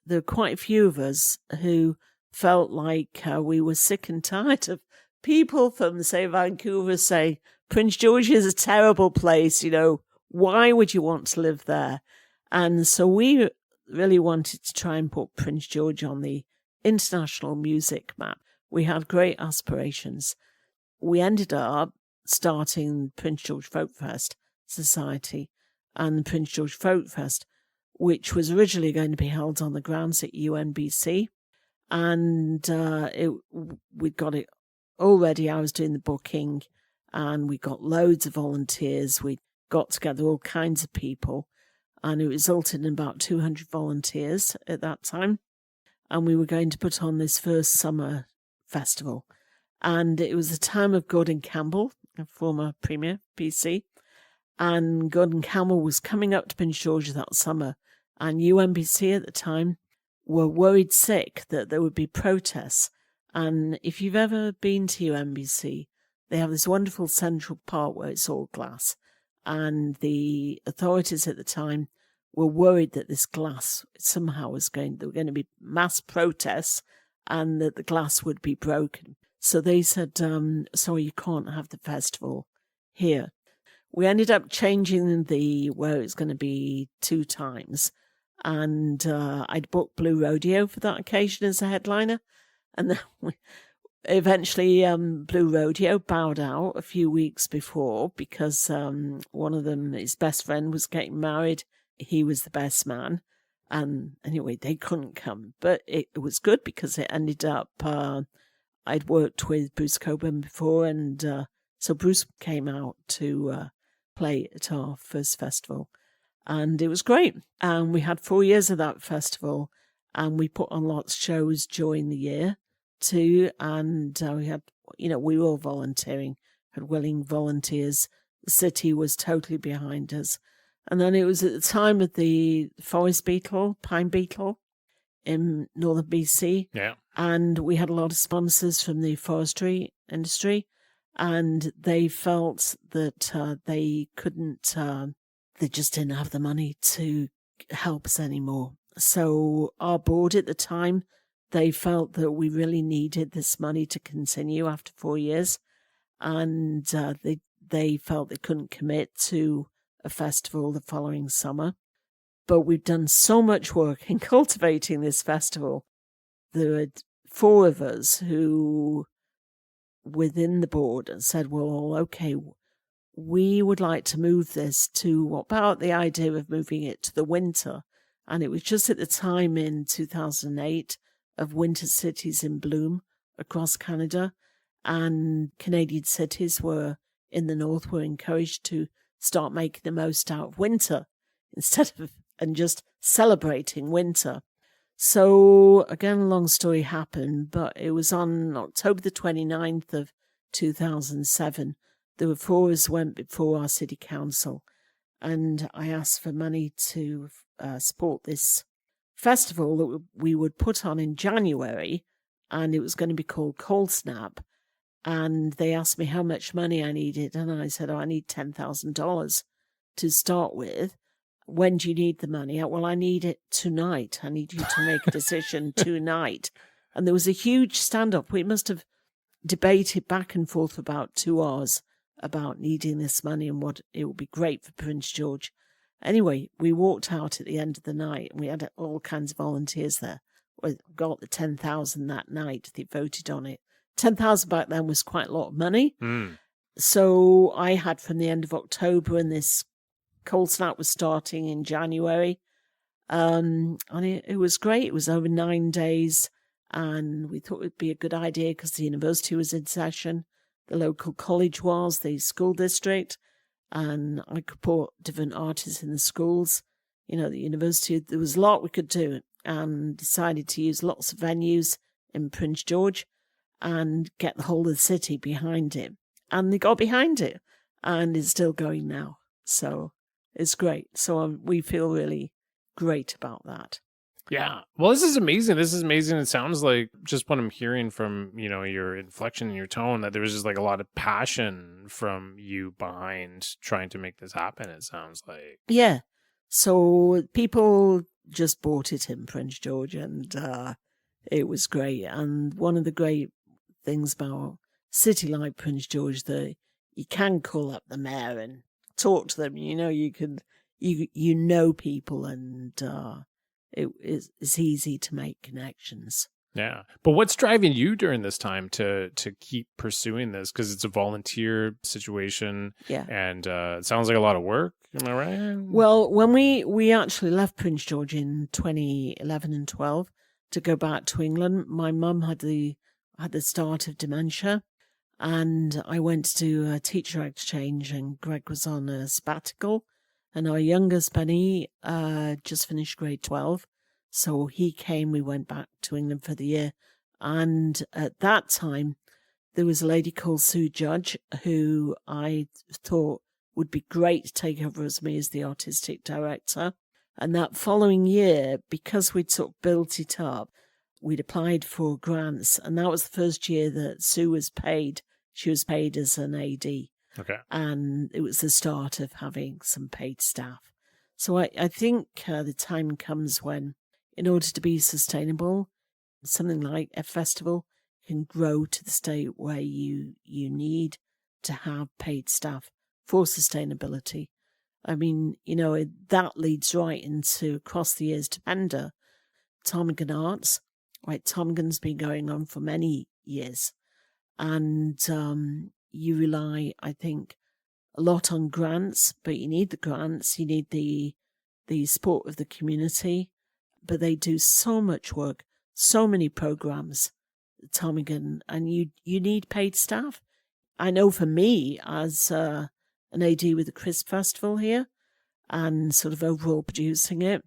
there were quite a few of us who felt like we were sick and tired of people from, say, Vancouver say, Prince George is a terrible place, why would you want to live there? And so we really wanted to try and put Prince George on the international music map. We had great aspirations. We ended up starting Prince George Folk Fest Society and the Prince George Folk Fest, which was originally going to be held on the grounds at UNBC. And we got it already. I was doing the booking, and we got loads of volunteers. We got together all kinds of people, and it resulted in about 200 volunteers at that time. And we were going to put on this first summer festival. And it was the time of Gordon Campbell, a former Premier, BC. And Gordon Campbell was coming up to Prince George that summer. And UNBC at the time were worried sick that there would be protests. And if you've ever been to UNBC, they have this wonderful central part where it's all glass. And the authorities at the time were worried that this glass somehow there were going to be mass protests and that the glass would be broken. So they said, sorry, you can't have the festival here. We ended up changing where it was going to be 2 times. And I'd booked Blue Rodeo for that occasion as a headliner. And then eventually Blue Rodeo bowed out a few weeks before because one of them, his best friend, was getting married. He was the best man. And anyway, they couldn't come. But it was good because it ended up, I'd worked with Bruce Coburn before. And so Bruce came out to play at our first festival. And it was great. And we had 4 years of that festival. And we put on lots of shows during the year too. And we had, we were all volunteering, had willing volunteers. The city was totally behind us. And then it was at the time of the forest beetle, pine beetle in northern BC. Yeah. And we had a lot of sponsors from the forestry industry. And they felt that they couldn't, they just didn't have the money to help us anymore. So our board at the time, they felt that we really needed this money to continue after 4 years. And they felt they couldn't commit to a festival the following summer. But we've done so much work in cultivating this festival. There were 4 of us who, within the board, said, well, okay, we would like to move this to, what about the idea of moving it to the winter? And it was just at the time in 2008 of winter cities in bloom across Canada. And Canadian cities in the north were encouraged to start making the most out of winter instead of and just celebrating winter. So again, a long story happened, but it was on October the 29th of 2007. There were 4 of us went before our city council, and I asked for money to support this festival that we would put on in January, and it was going to be called Cold Snap. And they asked me how much money I needed, and I said, I need $10,000 to start with. When do you need the money? Well, I need it tonight. I need you to make a decision tonight. And there was a huge stand-up. We must have debated back and forth for about 2 hours about needing this money and what it would be great for Prince George. Anyway, we walked out at the end of the night, and we had all kinds of volunteers there. We got the 10,000 that night. They voted on it. 10,000 back then was quite a lot of money. So I had from the end of October, and this Cold Snap was starting in January. And it was great. It was over 9 days, and we thought it would be a good idea because the university was in session. The local college was, the school district, and I could put different artists in the schools. The university, there was a lot we could do, and decided to use lots of venues in Prince George and get the whole of the city behind it. And they got behind it, and it's still going now. So it's great. So we feel really great about that. Yeah. Well, this is amazing. It sounds like, just what I'm hearing from, your inflection and your tone, that there was just like a lot of passion from you behind trying to make this happen, it sounds like. Yeah. So people just bought it in Prince George, and it was great. And one of the great things about a city like Prince George, that you can call up the mayor and talk to them. You know, you know people, and it's easy to make connections. Yeah. But what's driving you during this time to keep pursuing this? Because it's a volunteer situation. Yeah. And it sounds like a lot of work. Am I right? Well, when we actually left Prince George in 2011 and 12 to go back to England, my mum had the start of dementia, and I went to do a teacher exchange, and Greg was on a sabbatical, and our youngest Benny just finished grade 12. So he came, we went back to England for the year. And at that time, there was a lady called Sue Judge, who I thought would be great to take over as me as the artistic director. And that following year, because we'd sort of built it up, we'd applied for grants. And that was the first year that Sue was paid. She was paid as an AD. Okay. And it was the start of having some paid staff. So I think the time comes when, in order to be sustainable, something like a festival can grow to the state where you need to have paid staff for sustainability. I mean, you know, that leads right into, across the years, to Pender, Ptarmigan Arts. Right, Ptarmigan's been going on for many years. And you rely, I think, a lot on grants, but you need the grants, you need the support of the community. But they do so much work, so many programs, Ptarmigan, and you need paid staff. I know for me, as an AD with the Crisp Festival here, and sort of overall producing it,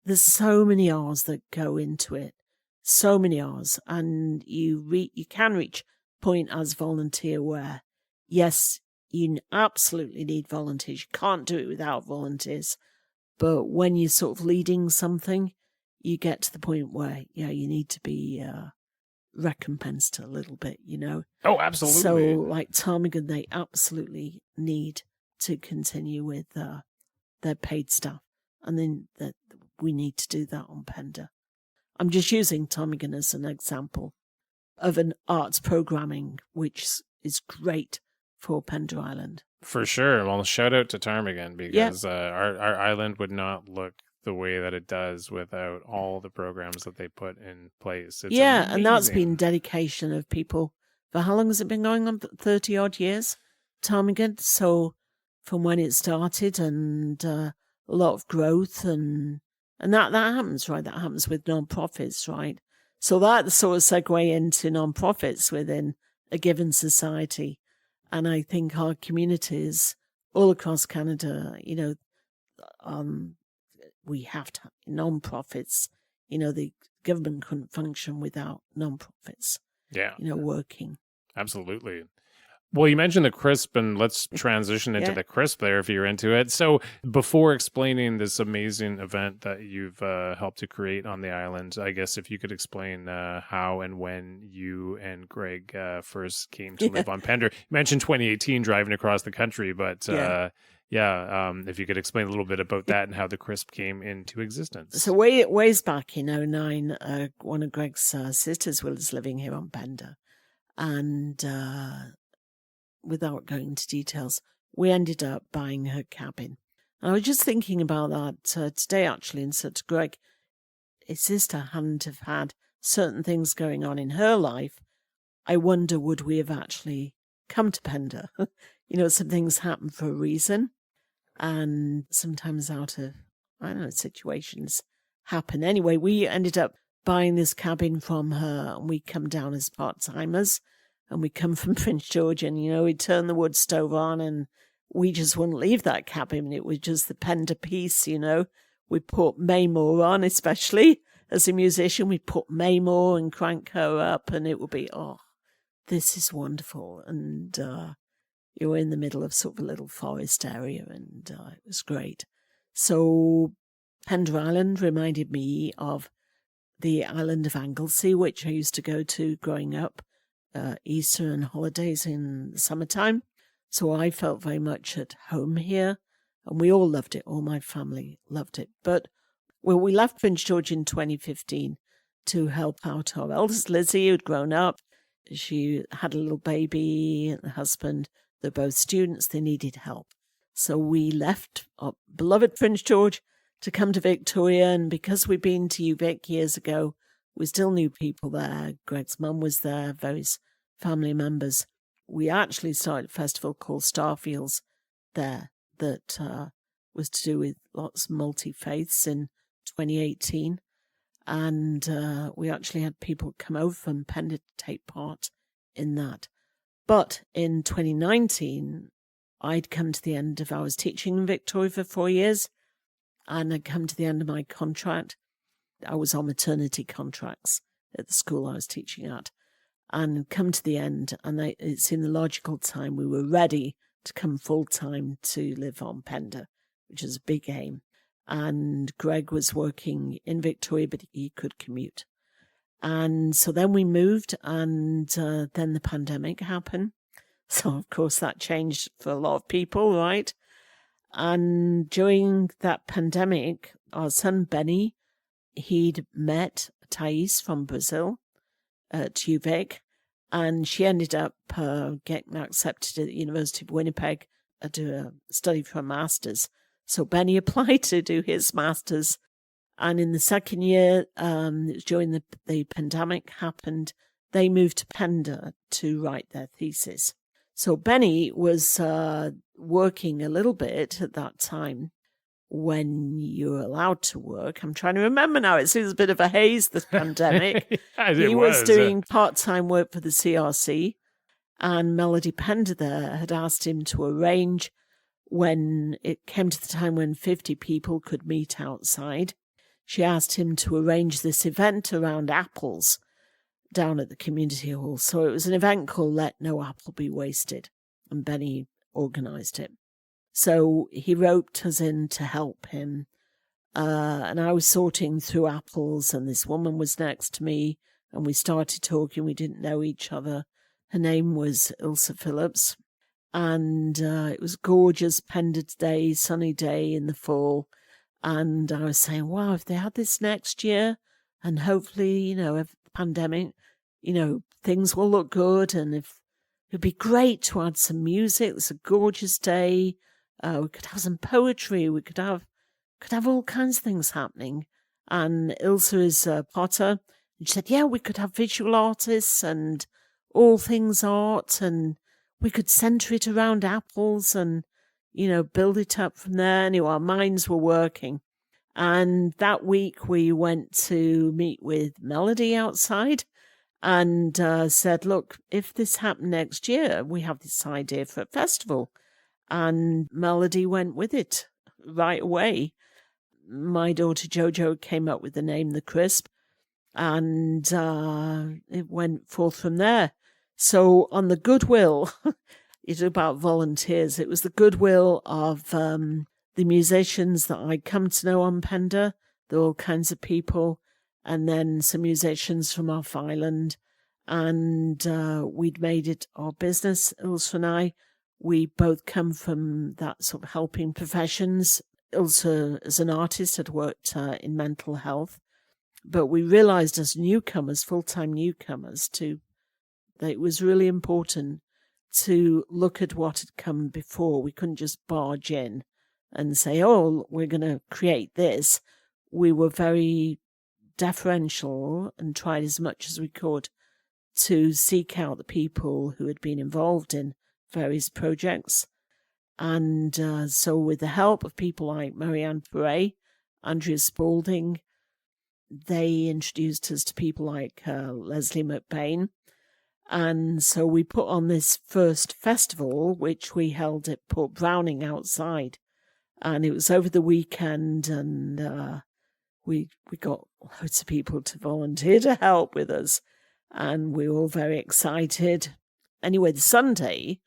there's so many hours that go into it, so many hours, and you can reach a point as volunteer where, yes, you absolutely need volunteers. You can't do it without volunteers. But when you're sort of leading something, you get to the point where, you need to be recompensed a little bit, you know. Oh, absolutely. So, like Ptarmigan, they absolutely need to continue with their paid staff. And then we need to do that on Pender. I'm just using Ptarmigan as an example of an arts programming, which is great for Pender Island. For sure. Well, shout out to Ptarmigan, because our island would not look the way that it does without all the programs that they put in place. It's amazing. And that's been dedication of people. For how long has it been going on? 30 odd years, Ptarmigan. So from when it started, and a lot of growth, and that happens, right? That happens with non-profits, right? So that sort of segue into non-profits within a given society. And I think our communities all across Canada, you know, we have to have non-profits. You know, the government couldn't function without non-profits. Yeah. You know, working. Absolutely. Well, you mentioned the Crisp, and let's transition into the Crisp there if you're into it. So before explaining this amazing event that you've helped to create on the island, I guess if you could explain how and when you and Greg first came to live on Pender. You mentioned 2018 driving across the country, but if you could explain a little bit about that and how the Crisp came into existence. So ways back in 2009, one of Greg's sisters was living here on Pender. And without going into details, we ended up buying her cabin. And I was just thinking about that today, actually, and said to Greg, his sister hadn't have had certain things going on in her life. I wonder, would we have actually come to Pender? You know, some things happen for a reason. And sometimes out of, situations happen. Anyway, we ended up buying this cabin from her, and we come down as part-timers. And we come from Prince George, and, you know, we'd turn the wood stove on, and we just wouldn't leave that cabin. It was just the Pender piece, you know. We'd put memoir on, especially as a musician. We'd put memoir and crank her up, and it would be, this is wonderful. And you were in the middle of sort of a little forest area, and it was great. So Pender Island reminded me of the island of Anglesey, which I used to go to growing up. Easter and holidays in the summertime. So I felt very much at home here, and we all loved it. All my family loved it. But Well, we left Prince George in 2015 to help out our eldest Lizzie, who'd grown up. She had a little baby and a husband. They're both students. They needed help. So we left our beloved Prince George to come to Victoria. And because we'd been to UVic years ago, we still knew people there. Greg's mum was there, various family members. We actually started a festival called Starfields there that was to do with lots of multi-faiths in 2018. And we actually had people come over from Pender to take part in that. But in 2019, I'd come to the end of, I was teaching in Victoria for 4 years, and I'd come to the end of my contract. I was on maternity contracts at the school I was teaching at, and come to the end, and it seemed the logical time we were ready to come full-time to live on Pender, which is a big aim. And Greg was working in Victoria, but he could commute. And so then we moved, and then the pandemic happened. So, of course, that changed for a lot of people, right? And during that pandemic, our son Benny, he'd met Thais from Brazil at UVic, and she ended up getting accepted at the University of Winnipeg to study for a master's. So Benny applied to do his master's, and in the second year, during the pandemic happened, they moved to Pender to write their thesis. So Benny was working a little bit at that time when you're allowed to work. I'm trying to remember now. It seems a bit of a haze, this pandemic. He was doing part-time work for the CRC, and Melody Pender there had asked him to arrange, when it came to the time when 50 people could meet outside, she asked him to arrange this event around apples down at the community hall. So it was an event called Let No Apple Be Wasted, and Benny organised it. So he roped us in to help him, and I was sorting through apples, and this woman was next to me, and we started talking. We didn't know each other. Her name was Ilsa Phillips. And it was gorgeous Pender day, sunny day in the fall. And I was saying, wow, if they had this next year, and hopefully, if the pandemic, things will look good. And if it'd be great to add some music. It's a gorgeous day. We could have some poetry. We could have all kinds of things happening. And Ilsa is a potter. And she said, yeah, we could have visual artists and all things art, and we could centre it around apples and, build it up from there. Anyway, our minds were working. And that week we went to meet with Melody outside and said, look, if this happened next year, we have this idea for a festival. And Melody went with it right away. My daughter Jojo came up with the name The Crisp, and it went forth from there. So on the goodwill, it's about volunteers. It was the goodwill of the musicians that I'd come to know on Pender. There were all kinds of people, and then some musicians from off island. And we'd made it our business, Ilsa and I. We both come from that sort of helping professions. Ilsa, as an artist, had worked in mental health. But we realised as newcomers, full-time newcomers, that it was really important to look at what had come before. We couldn't just barge in and say, oh, we're going to create this. We were very deferential and tried as much as we could to seek out the people who had been involved in various projects. And so with the help of people like Marianne Perret, Andrea Spalding, they introduced us to people like Leslie McBain. And so we put on this first festival, which we held at Port Browning outside. And it was over the weekend, and we got loads of people to volunteer to help with us. And we were all very excited. Anyway, the Sunday,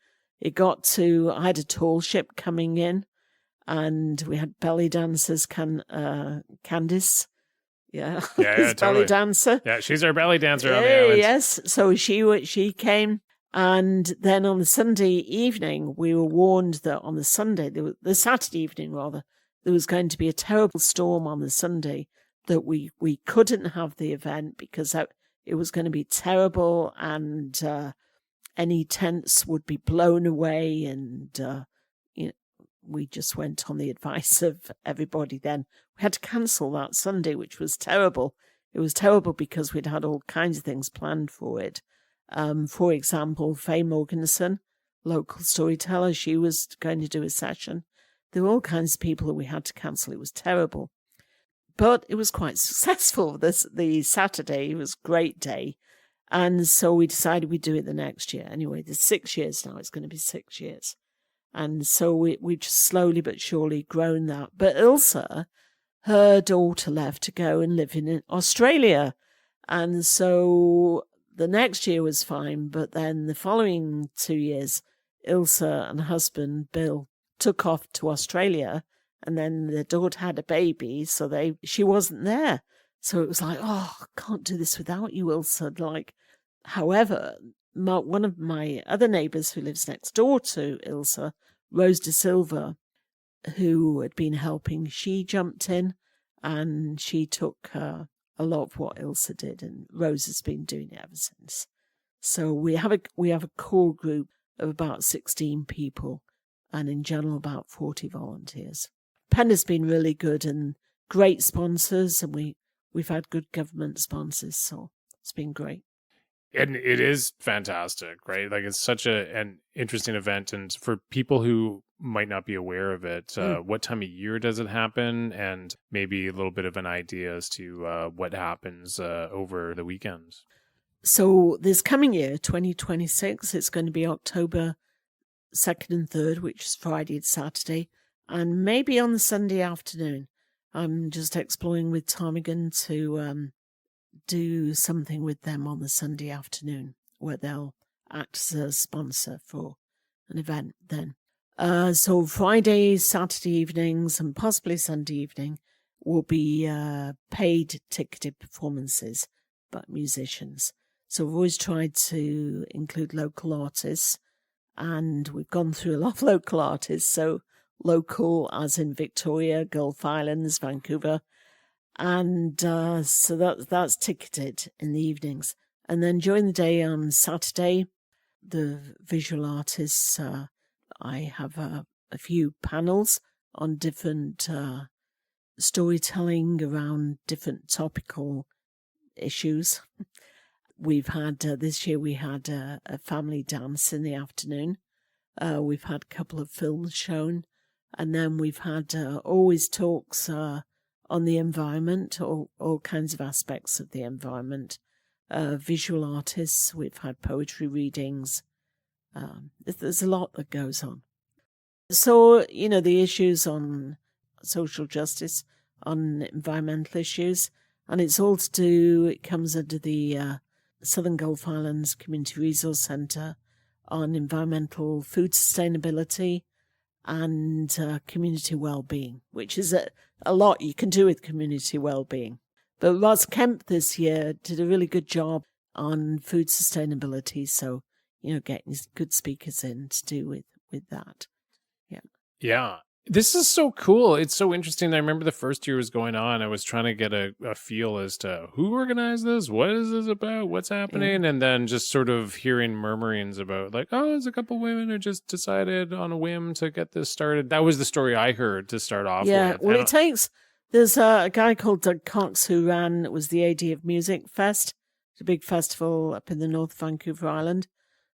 I had a tall ship coming in, and we had belly dancers, Candice. Yeah, totally. Belly dancer. Yeah, she's our belly dancer on the island. Yes, so she came, and then on the Sunday evening, we were warned that on the Saturday evening, there was going to be a terrible storm on the Sunday, that we couldn't have the event because it was going to be terrible, and any tents would be blown away, and we just went on the advice of everybody then. We had to cancel that Sunday, which was terrible. It was terrible because we'd had all kinds of things planned for it. For example, Faye Morganson, local storyteller, she was going to do a session. There were all kinds of people that we had to cancel. It was terrible. But it was quite successful. The Saturday was a great day. And so we decided we'd do it the next year. Anyway, there's 6 years now. It's going to be 6 years. And so we've just slowly but surely grown that. But Ilse, her daughter left to go and live in Australia. And so the next year was fine. But then the following 2 years, Ilse and her husband, Bill, took off to Australia. And then their daughter had a baby, so she wasn't there. So it was like, oh, I can't do this without you, Ilse. However, one of my other neighbours who lives next door to Ilse, Rose De Silva, who had been helping, she jumped in and she took a lot of what Ilse did, and Rose has been doing it ever since. So we have a core group of about 16 people, and in general about 40 volunteers. Pender's been really good and great sponsors, and we've had good government sponsors, so it's been great. And it is fantastic, right? Like, it's such an interesting event. And for people who might not be aware of it, what time of year does it happen? And maybe a little bit of an idea as to what happens over the weekends. So this coming year, 2026, it's going to be October 2nd and 3rd, which is Friday and Saturday, and maybe on the Sunday afternoon. I'm just exploring with Ptarmigan to do something with them on the Sunday afternoon, where they'll act as a sponsor for an event then. So Fridays, Saturday evenings, and possibly Sunday evening will be paid ticketed performances by musicians. So we've always tried to include local artists, and we've gone through a lot of local artists. So local as in Victoria, Gulf Islands, Vancouver. And so that's ticketed in the evenings. And then during the day on Saturday, the visual artists, I have a few panels on different storytelling around different topical issues. We've had, this year we had a family dance in the afternoon. We've had a couple of films shown. And then we've had always talks on the environment, all kinds of aspects of the environment. Visual artists, we've had poetry readings. There's a lot that goes on. So, the issues on social justice, on environmental issues, and it's all to do, it comes under the Southern Gulf Islands Community Resource Centre on environmental food sustainability and community well-being, which is a lot you can do with community well-being. But Roz Kemp this year did a really good job on food sustainability, so, getting good speakers in to do with that. Yeah. This is so cool. It's so interesting. I remember the first year was going on. I was trying to get a feel as to who organized this, what is this about, what's happening, and then just sort of hearing murmurings about like, oh, there's a couple women who just decided on a whim to get this started. That was the story I heard to start off with. Yeah, well, there's a guy called Doug Cox who was the AD of Music Fest, it's a big festival up in the North Vancouver Island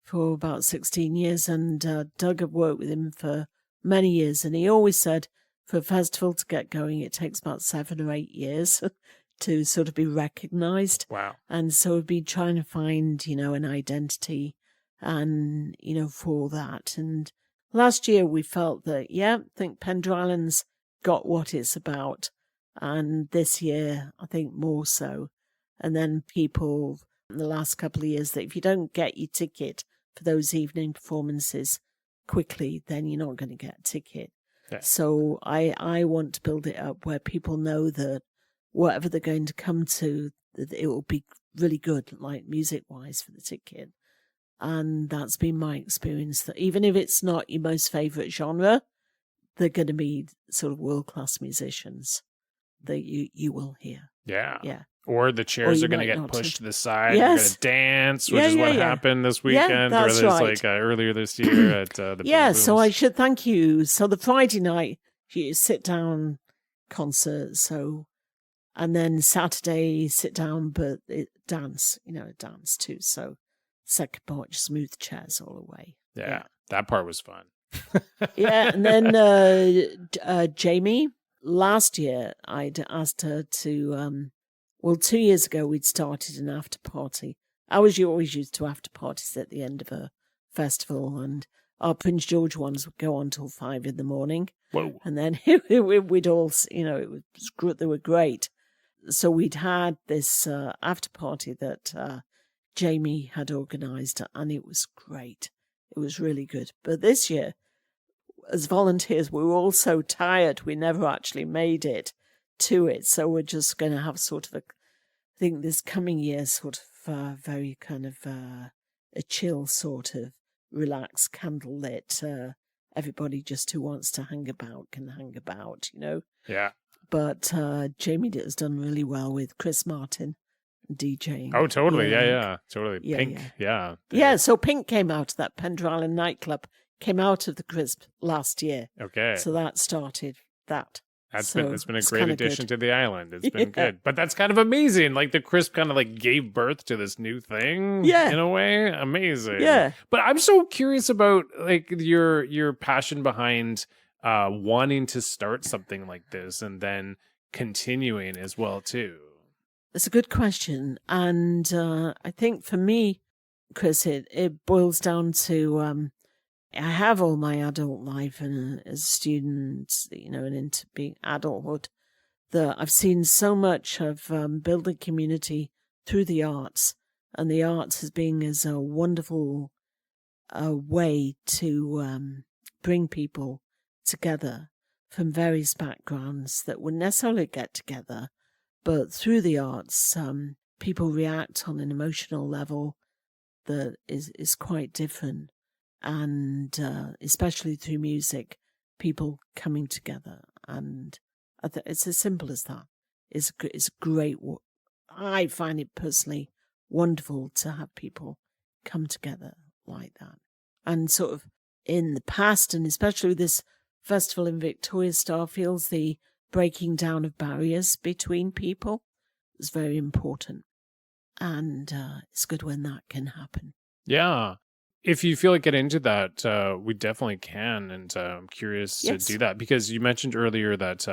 for about 16 years, and Doug had worked with him for many years, and he always said for a festival to get going, it takes about 7 or 8 years to sort of be recognized. Wow. And so we've been trying to find, an identity and, for that. And last year we felt that, I think Pender Island's got what it's about. And this year, I think more so. And then people in the last couple of years that if you don't get your ticket for those evening performances quickly, then you're not going to get a ticket. Yeah. So I want to build it up where people know that whatever they're going to come to, that it will be really good, like music-wise for the ticket. And that's been my experience, that even if it's not your most favourite genre, they're going to be sort of world-class musicians that you will hear. Yeah. Yeah. Or the chairs you are going to might get not pushed have. to the side. Yes. You're going to dance, which is what happened this weekend, or that's this right. like earlier this year at the Yeah, Boom so I Booms. should thank you. So the Friday night, sit-down concert, and then Saturday, sit-down, but dance too. So second part, just smooth chairs all the way. Yeah, that part was fun. Yeah, and then Jamie, last year I'd asked her to, 2 years ago we'd started an after party. I always used to after parties at the end of a festival, and our Prince George ones would go on till 5 a.m. Whoa. And then we'd all, they were great. So we'd had this after party that Jamie had organised, and it was great. It was really good. But this year, as volunteers, we were all so tired, we never actually made it to it. So we're just going to have sort of I think this coming year, sort of very kind of a chill sort of relaxed, candlelit. Everybody just who wants to hang about can hang about, Yeah. But Jamie has done really well with Chris Martin DJing. Oh, totally. Yeah. Totally. Yeah, Pink. Yeah. Yeah, so Pink came out of that Pender Island nightclub, came out of the Crisp last year. Okay. So that started that. It's been a it's great kinda addition good. to the island. It's been good. But that's kind of amazing. Like the Crisp kind of like gave birth to this new thing in a way. Amazing. Yeah. But I'm so curious about like your passion behind wanting to start something like this and then continuing as well too. It's a good question. And I think for me, Chris, it boils down to I have all my adult life and as a student, and into being adulthood, that I've seen so much of building community through the arts, and the arts as being as a wonderful way to bring people together from various backgrounds that wouldn't necessarily get together, but through the arts, people react on an emotional level that is quite different. And especially through music, people coming together, and it's as simple as that. It's great. I find it personally wonderful to have people come together like that, and sort of in the past, and especially with this festival in Victoria Starfields, the breaking down of barriers between people is very important, and it's good when that can happen. Yeah. If you feel like getting into that, we definitely can. And I'm curious to do that because you mentioned earlier that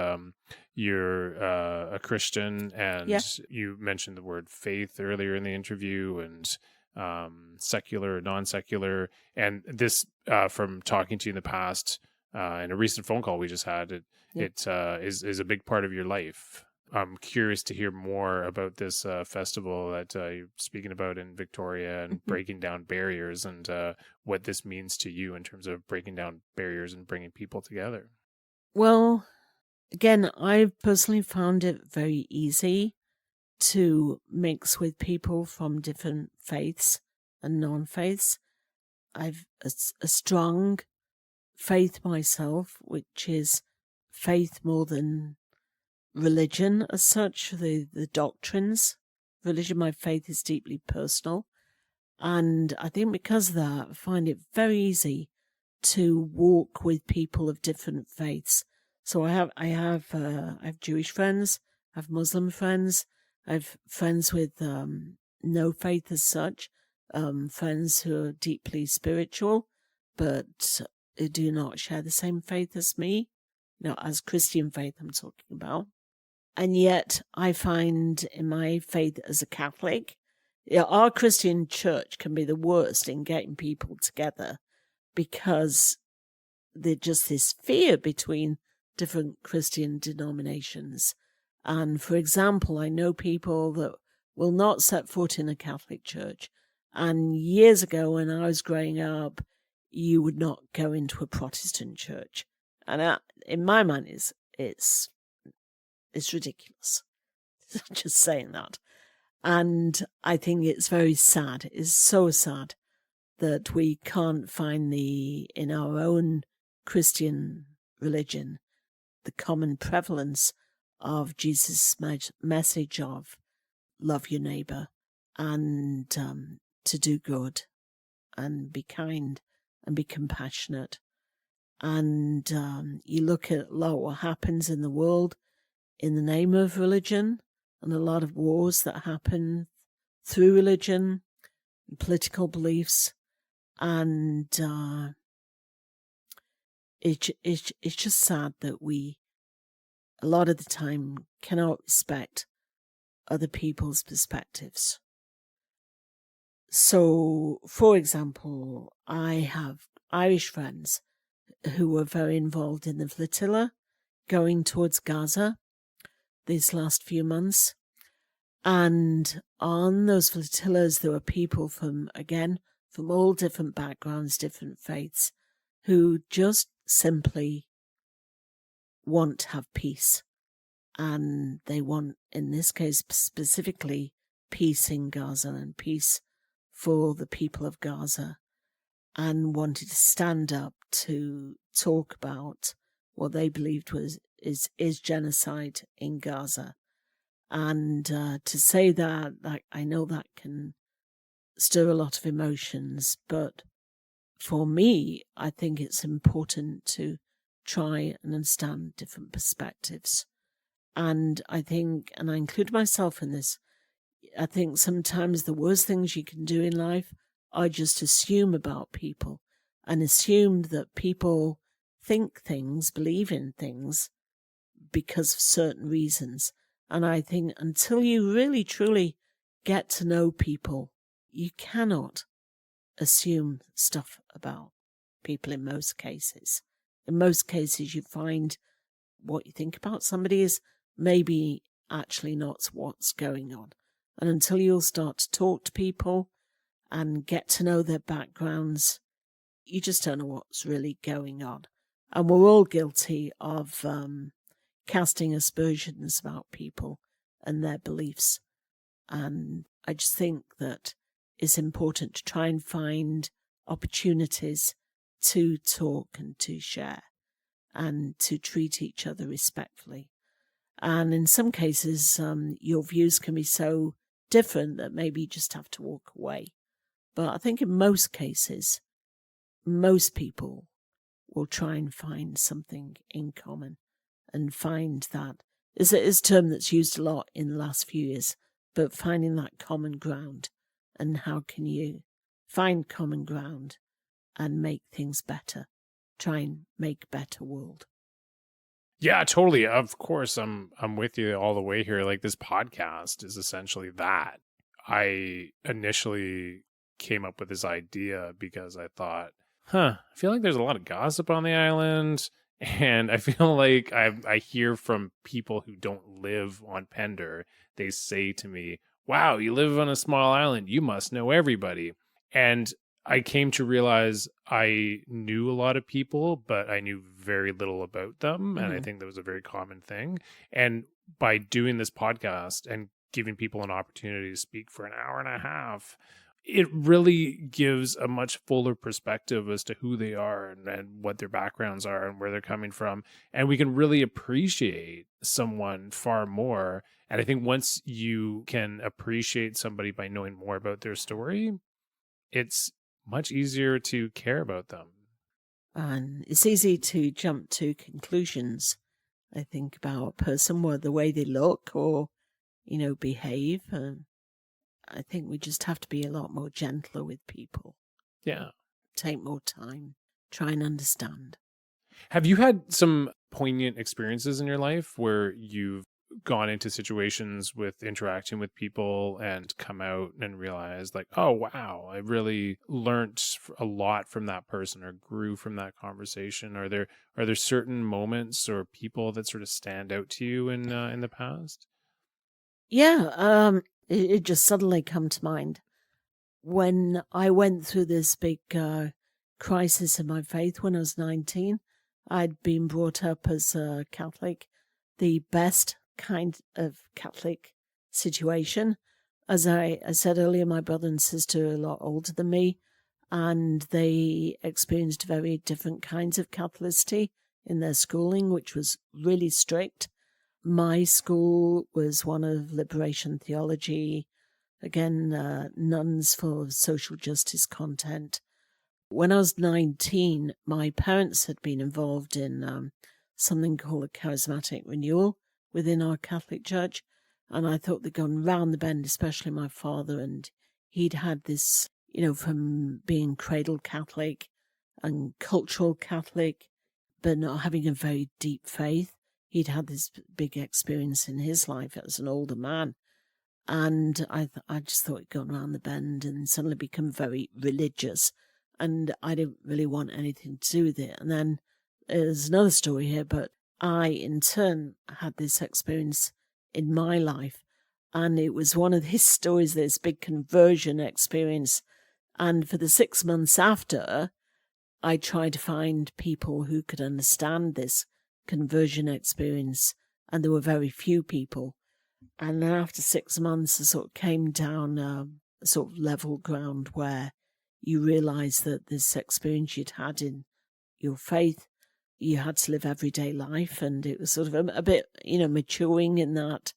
you're a Christian and you mentioned the word faith earlier in the interview and secular, non-secular. And this, from talking to you in the past, in a recent phone call we just had, it is a big part of your life. I'm curious to hear more about this festival that you're speaking about in Victoria and breaking down barriers and what this means to you in terms of breaking down barriers and bringing people together. Well, again, I've personally found it very easy to mix with people from different faiths and non-faiths. I've a strong faith myself, which is faith more than religion as such, the doctrines. Religion, my faith is deeply personal. And I think because of that, I find it very easy to walk with people of different faiths. So I have Jewish friends, I have Muslim friends, I have friends with no faith as such, friends who are deeply spiritual, but who do not share the same faith as me. As Christian faith I'm talking about. And yet I find in my faith as a Catholic, our Christian church can be the worst in getting people together because there's just this fear between different Christian denominations. And for example, I know people that will not set foot in a Catholic church. And years ago when I was growing up, you would not go into a Protestant church. And in my mind, it's ridiculous. Just saying that. And I think it's very sad. It's so sad that we can't find in our own Christian religion, the common prevalence of Jesus' message of love your neighbour and to do good and be kind and be compassionate. And you look at a lot of what happens in the world in the name of religion, and a lot of wars that happen through religion and political beliefs. And it's just sad that we, a lot of the time, cannot respect other people's perspectives. So, for example, I have Irish friends who were very involved in the flotilla going towards Gaza these last few months. And on those flotillas, there were people from all different backgrounds, different faiths, who just simply want to have peace. And they want, in this case specifically, peace in Gaza and peace for the people of Gaza, and wanted to stand up to talk about what they believed is genocide in Gaza. And to say that, I know that can stir a lot of emotions, but for me, I think it's important to try and understand different perspectives. And I think, and I include myself in this, I think sometimes the worst things you can do in life are just assume about people and assume that people think things, believe in things because of certain reasons. And I think until you really truly get to know people, you cannot assume stuff about people in most cases. In most cases, you find what you think about somebody is maybe actually not what's going on. And until you'll start to talk to people and get to know their backgrounds, you just don't know what's really going on. And we're all guilty of casting aspersions about people and their beliefs. And I just think that it's important to try and find opportunities to talk and to share and to treat each other respectfully. And in some cases, your views can be so different that maybe you just have to walk away. But I think in most cases, most people will try and find something in common and find that is a term that's used a lot in the last few years, but finding that common ground. And how can you find common ground and make things better? Try and make a better world. Yeah, totally. Of course, I'm with you all the way here. Like, this podcast is essentially that. I initially came up with this idea because I thought, I feel like there's a lot of gossip on the island, and I feel like I hear from people who don't live on Pender. They say to me, "Wow, you live on a small island. You must know everybody." And I came to realize I knew a lot of people, but I knew very little about them. And I think that was a very common thing. And by doing this podcast and giving people an opportunity to speak for an hour and a half, it really gives a much fuller perspective as to who they are and what their backgrounds are and where they're coming from. And we can really appreciate someone far more. And I think once you can appreciate somebody by knowing more about their story, it's much easier to care about them. And it's easy to jump to conclusions, I think, about a person, or the way they look or, behave. And I think we just have to be a lot more gentler with people. Yeah. Take more time, try and understand. Have you had some poignant experiences in your life where you've gone into situations with interacting with people and come out and realized like, oh, wow, I really learned a lot from that person or grew from that conversation? Are there certain moments or people that sort of stand out to you in the past? Yeah, it just suddenly come to mind. When I went through this big crisis in my faith when I was 19, I'd been brought up as a Catholic, the best kind of Catholic situation. As I said earlier, my brother and sister are a lot older than me, and they experienced very different kinds of Catholicity in their schooling, which was really strict. My school was one of liberation theology, again, nuns full of social justice content. When I was 19, my parents had been involved in something called a charismatic renewal within our Catholic Church, and I thought they'd gone round the bend, especially my father, and he'd had this, from being cradle Catholic and cultural Catholic, but not having a very deep faith. He'd had this big experience in his life as an older man. And I just thought he'd gone around the bend and suddenly become very religious. And I didn't really want anything to do with it. And then there's another story here, but I, in turn, had this experience in my life. And it was one of his stories, this big conversion experience. And for the 6 months after, I tried to find people who could understand this conversion experience. And there were very few people. And then after 6 months, I sort of came down a sort of level ground where you realize that this experience you'd had in your faith, you had to live everyday life. And it was sort of a bit, maturing in that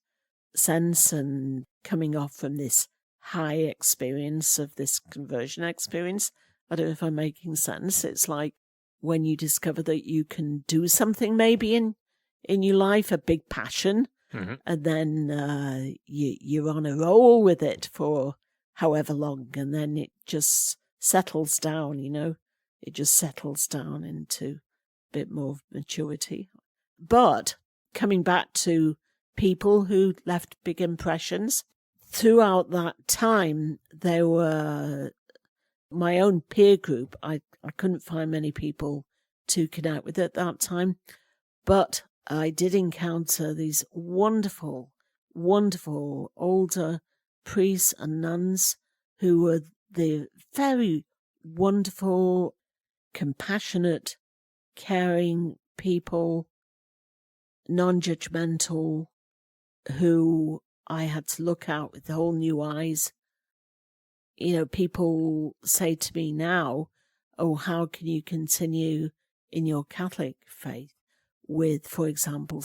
sense and coming off from this high experience of this conversion experience. I don't know if I'm making sense. It's like when you discover that you can do something maybe in your life, a big passion, Mm-hmm. and then you're on a roll with it for however long, and then it just settles down, It just settles down into a bit more maturity. But coming back to people who left big impressions, throughout that time, there were my own peer group. I couldn't find many people to connect with at that time, but I did encounter these wonderful, wonderful older priests and nuns who were the very wonderful, compassionate, caring people, non-judgmental, who I had to look at with whole new eyes. People say to me now, oh, how can you continue in your Catholic faith with, for example,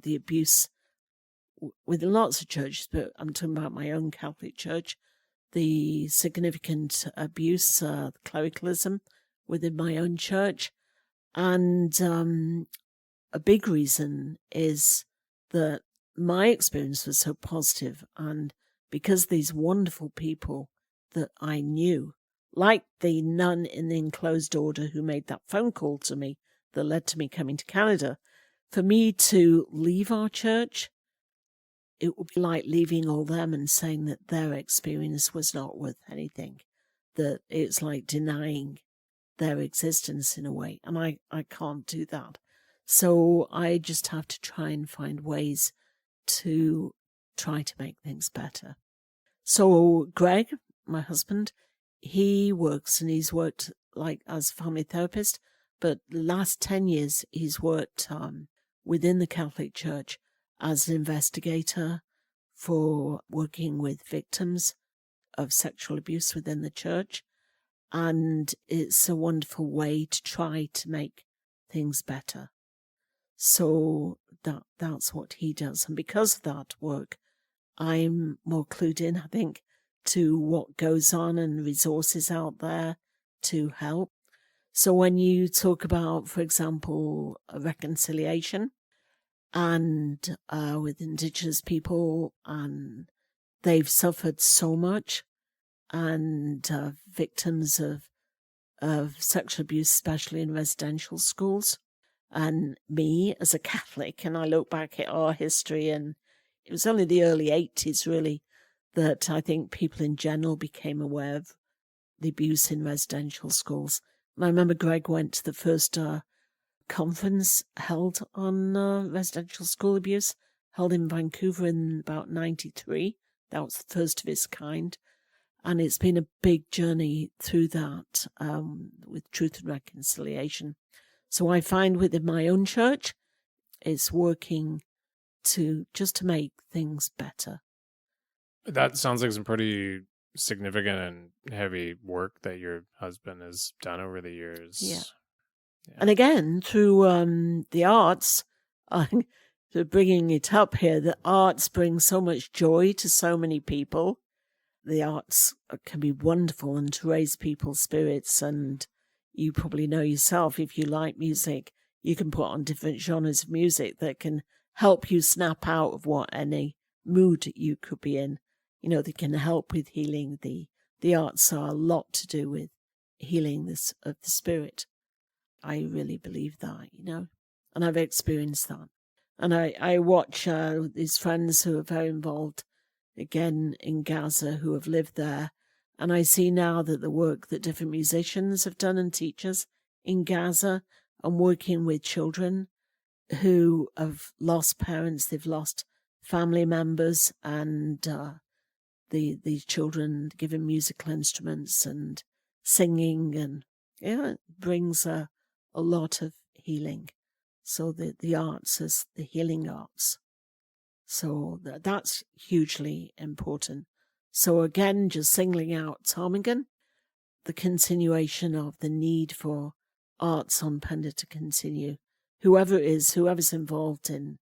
the abuse within lots of churches, but I'm talking about my own Catholic church, the significant abuse, clericalism within my own church. And a big reason is that my experience was so positive, and because these wonderful people that I knew, like the nun in the enclosed order who made that phone call to me that led to me coming to Canada, for me to leave our church, it would be like leaving all them and saying that their experience was not worth anything, that it's like denying their existence in a way. And I can't do that. So I just have to try and find ways to try to make things better. So Greg, my husband, he works, and he's worked like as a family therapist, but the last 10 years he's worked within the Catholic Church as an investigator for working with victims of sexual abuse within the church. And it's a wonderful way to try to make things better. So that's what he does. And because of that work, I'm more clued in, I think, to what goes on and resources out there to help. So when you talk about, for example, a reconciliation and with Indigenous people, and they've suffered so much, and victims of sexual abuse, especially in residential schools. And me as a Catholic, and I look back at our history, and it was only the early 80s really that I think people in general became aware of the abuse in residential schools. And I remember Greg went to the first conference held on residential school abuse, held in Vancouver in about 93. That was the first of its kind. And it's been a big journey through that with Truth and Reconciliation. So I find within my own church, it's working to make things better. That sounds like some pretty significant and heavy work that your husband has done over the years. Yeah. And again, through the arts, so bringing it up here, the arts bring so much joy to so many people. The arts can be wonderful and to raise people's spirits. And you probably know yourself, if you like music, you can put on different genres of music that can help you snap out of what any mood you could be in. They can help with healing. The arts are a lot to do with healing of the spirit. I really believe that, and I've experienced that. And I watch these friends who are very involved, again, in Gaza, who have lived there. And I see now that the work that different musicians have done and teachers in Gaza and working with children who have lost parents, they've lost family members, and these children given musical instruments and singing, and it brings a lot of healing. So the arts is the healing arts. So that's hugely important. So again, just singling out Ptarmigan, the continuation of the need for arts on Pender to continue. Whoever's involved in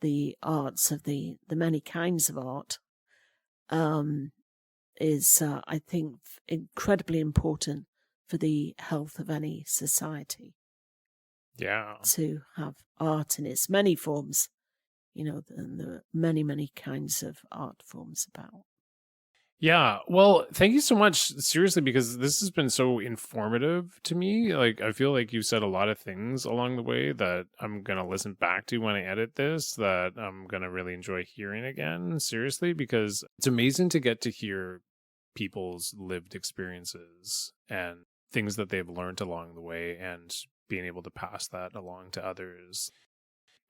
the arts of the many kinds of art, is, I think, incredibly important for the health of any society. Yeah. To have art in its many forms, and there are many, many kinds of art forms about. Yeah. Well, thank you so much. Seriously, because this has been so informative to me. Like, I feel like you said a lot of things along the way that I'm going to listen back to when I edit this, that I'm going to really enjoy hearing again. Seriously, because it's amazing to get to hear people's lived experiences and things that they've learned along the way and being able to pass that along to others.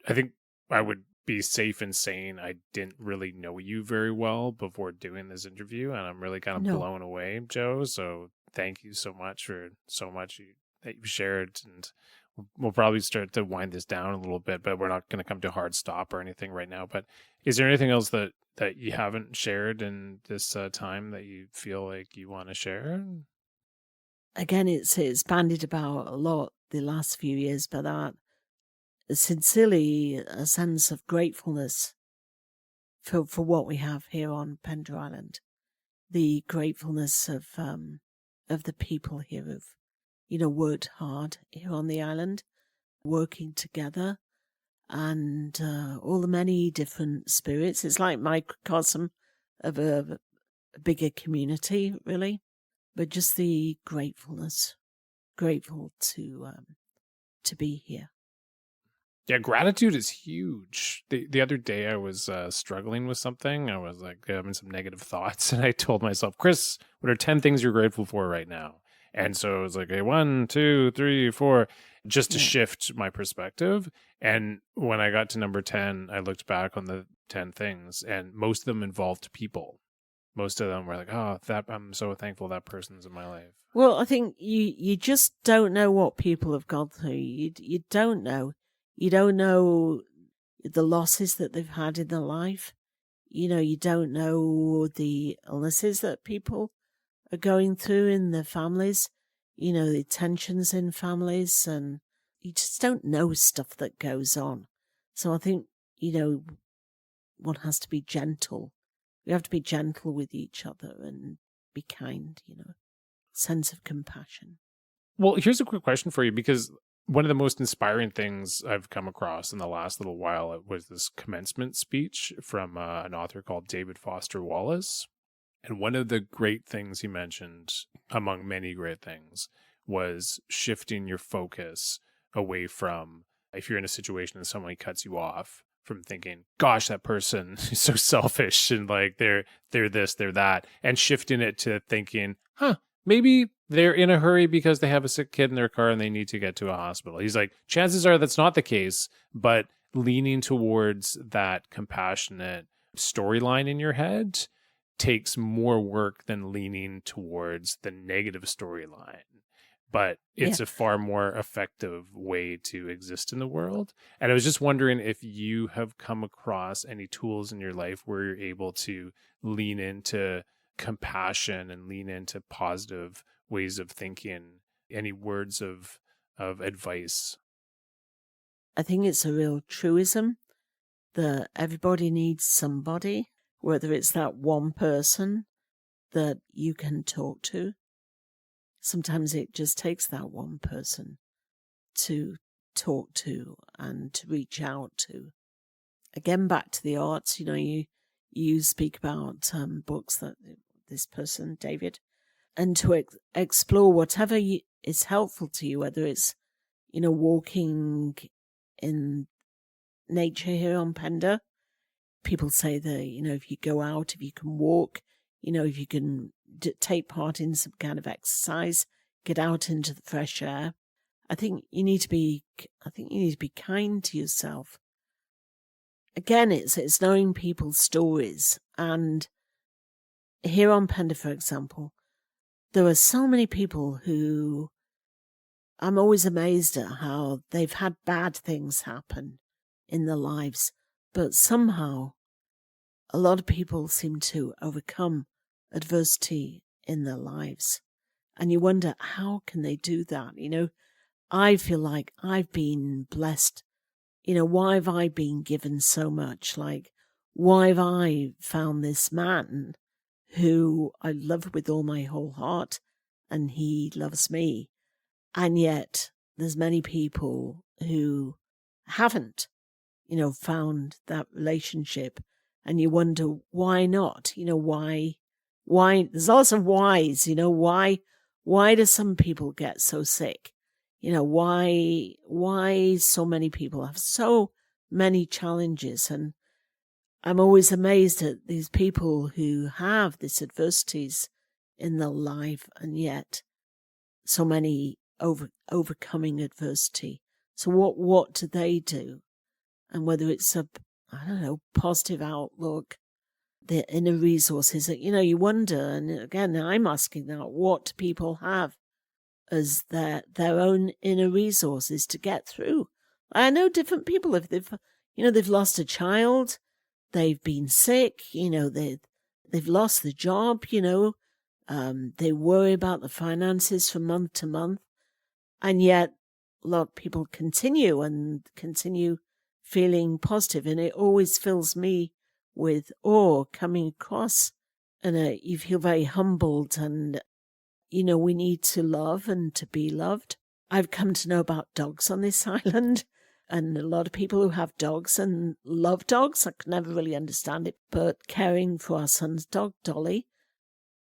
I think I would be safe in saying I didn't really know you very well before doing this interview, and I'm really kind of blown away, Joe. So thank you so much for so much that you've shared, and we'll probably start to wind this down a little bit, but we're not going to come to a hard stop or anything right now. But is there anything else that you haven't shared in this time that you feel like you want to share? Again, it's bandied about a lot the last few years, but that sincerely a sense of gratefulness for what we have here on Pender Island, the gratefulness of the people here who've worked hard here on the island, working together, and all the many different spirits. It's like microcosm of a bigger community, really. But just the gratefulness, grateful to be here. Yeah, gratitude is huge. The other day I was struggling with something. I was like having some negative thoughts, and I told myself, Chris, what are 10 things you're grateful for right now? And so it was like, okay, 1, 2, 3, 4, just to shift my perspective. And when I got to number 10, I looked back on the 10 things, and most of them involved people. Most of them were like, oh, that I'm so thankful that person's in my life. Well, I think you just don't know what people have gone through. You don't know. You don't know the losses that they've had in their life. You don't know the illnesses that people are going through in their families. The tensions in families, and you just don't know stuff that goes on. So I think, one has to be gentle. We have to be gentle with each other and be kind, sense of compassion. Well, here's a quick question for you, because one of the most inspiring things I've come across in the last little while was this commencement speech from an author called David Foster Wallace. And one of the great things he mentioned, among many great things, was shifting your focus away from, if you're in a situation and somebody cuts you off, from thinking, gosh, that person is so selfish and like they're this, they're that, and shifting it to thinking, maybe they're in a hurry because they have a sick kid in their car and they need to get to a hospital. He's like, chances are that's not the case, but leaning towards that compassionate storyline in your head takes more work than leaning towards the negative storyline. But it's a far more effective way to exist in the world. And I was just wondering if you have come across any tools in your life where you're able to lean into compassion and lean into positive ways of thinking. Any words of of advice? I think it's a real truism that everybody needs somebody, whether it's that one person that you can talk to. Sometimes it just takes that one person to talk to and to reach out to. Again, back to the arts, you speak about books that this person, David, and to explore whatever is helpful to you, whether it's, walking in nature here on Pender. People say that, if you go out, if you can walk, if you can take part in some kind of exercise, get out into the fresh air. I think you need to be kind to yourself. Again, it's knowing people's stories. And here on Pender, for example, there are so many people who I'm always amazed at how they've had bad things happen in their lives, but somehow a lot of people seem to overcome adversity in their lives. And you wonder, how can they do that? I feel like I've been blessed. Why have I been given so much? Like, why have I found this man who I love with all my whole heart and he loves me? And yet there's many people who haven't, found that relationship. And you wonder, why not? Why, there's lots of whys, why do some people get so sick? Why so many people have so many challenges. And I'm always amazed at these people who have these adversities in their life and yet so many overcoming adversity. So what do they do? And whether it's positive outlook, the inner resources that, you wonder. And again, I'm asking that, what do people have as their own inner resources to get through? I know different people, if they've lost a child, they've been sick, they've lost the job, they worry about the finances from month to month. And yet a lot of people continue feeling positive. And it always fills me with awe coming across. And you feel very humbled. And, we need to love and to be loved. I've come to know about dogs on this island. And a lot of people who have dogs and love dogs, I could never really understand it. But caring for our son's dog, Dolly,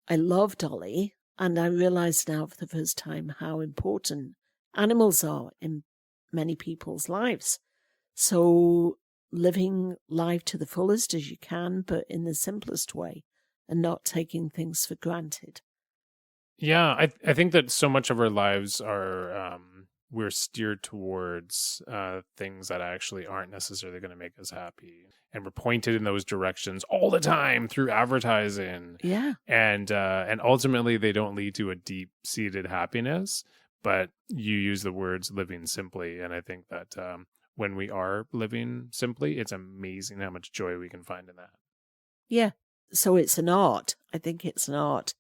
I love Dolly. And I realize now for the first time how important animals are in many people's lives. So living life to the fullest as you can, but in the simplest way and not taking things for granted. Yeah, I think that so much of our lives are we're steered towards things that actually aren't necessarily going to make us happy, and we're pointed in those directions all the time through advertising. Yeah, and ultimately they don't lead to a deep-seated happiness. But you use the words living simply, and I think that when we are living simply, it's amazing how much joy we can find in that. Yeah. So it's an art. I think it's an art.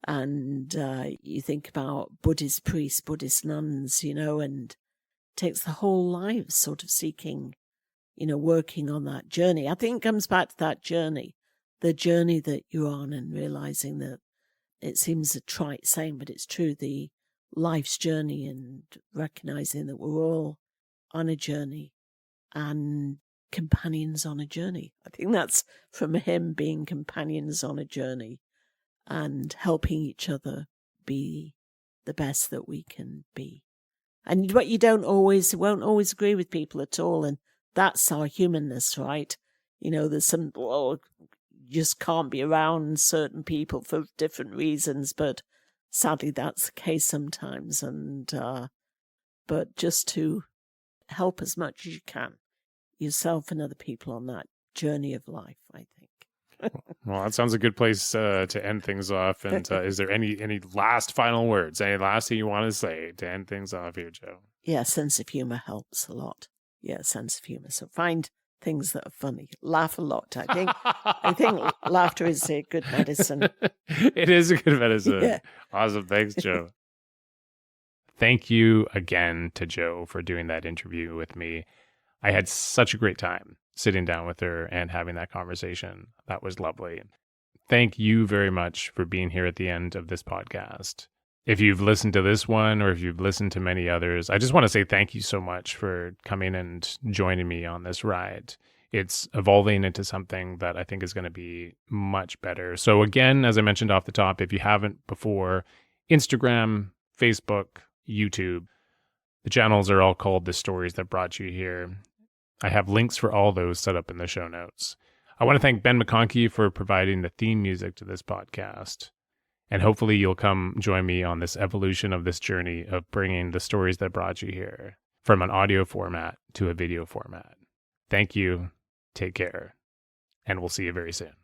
And you think about Buddhist priests, Buddhist nuns, and it takes the whole life sort of seeking, working on that journey. I think it comes back to that journey, the journey that you're on, and realizing that it seems a trite saying, but it's true, the life's journey, and recognizing that we're all on a journey and companions on a journey. I think that's from him, being companions on a journey and helping each other be the best that we can be. And what you won't always agree with people at all. And that's our humanness, right? There's some, you just can't be around certain people for different reasons, but sadly that's the case sometimes. And, but just to help as much as you can, yourself and other people on that journey of life, I think. Well, that sounds a good place to end things off. And is there any last final words, any last thing you want to say to end things off here, Joe? Yeah, sense of humor helps a lot. Yeah, sense of humor. So find things that are funny. Laugh a lot. I think laughter is a good medicine. It is a good medicine. Yeah. Awesome. Thanks, Joe. Thank you again to Jo for doing that interview with me. I had such a great time sitting down with her and having that conversation. That was lovely. Thank you very much for being here at the end of this podcast. If you've listened to this one or if you've listened to many others, I just want to say thank you so much for coming and joining me on this ride. It's evolving into something that I think is going to be much better. So again, as I mentioned off the top, if you haven't before, Instagram, Facebook, YouTube, the channels are all called The Stories That Brought You Here. I have links for all those set up in the show notes. I want to thank Ben McConkey for providing the theme music to this podcast. And hopefully you'll come join me on this evolution of this journey of bringing the stories that brought you here from an audio format to a video format. Thank you. Take care. And we'll see you very soon.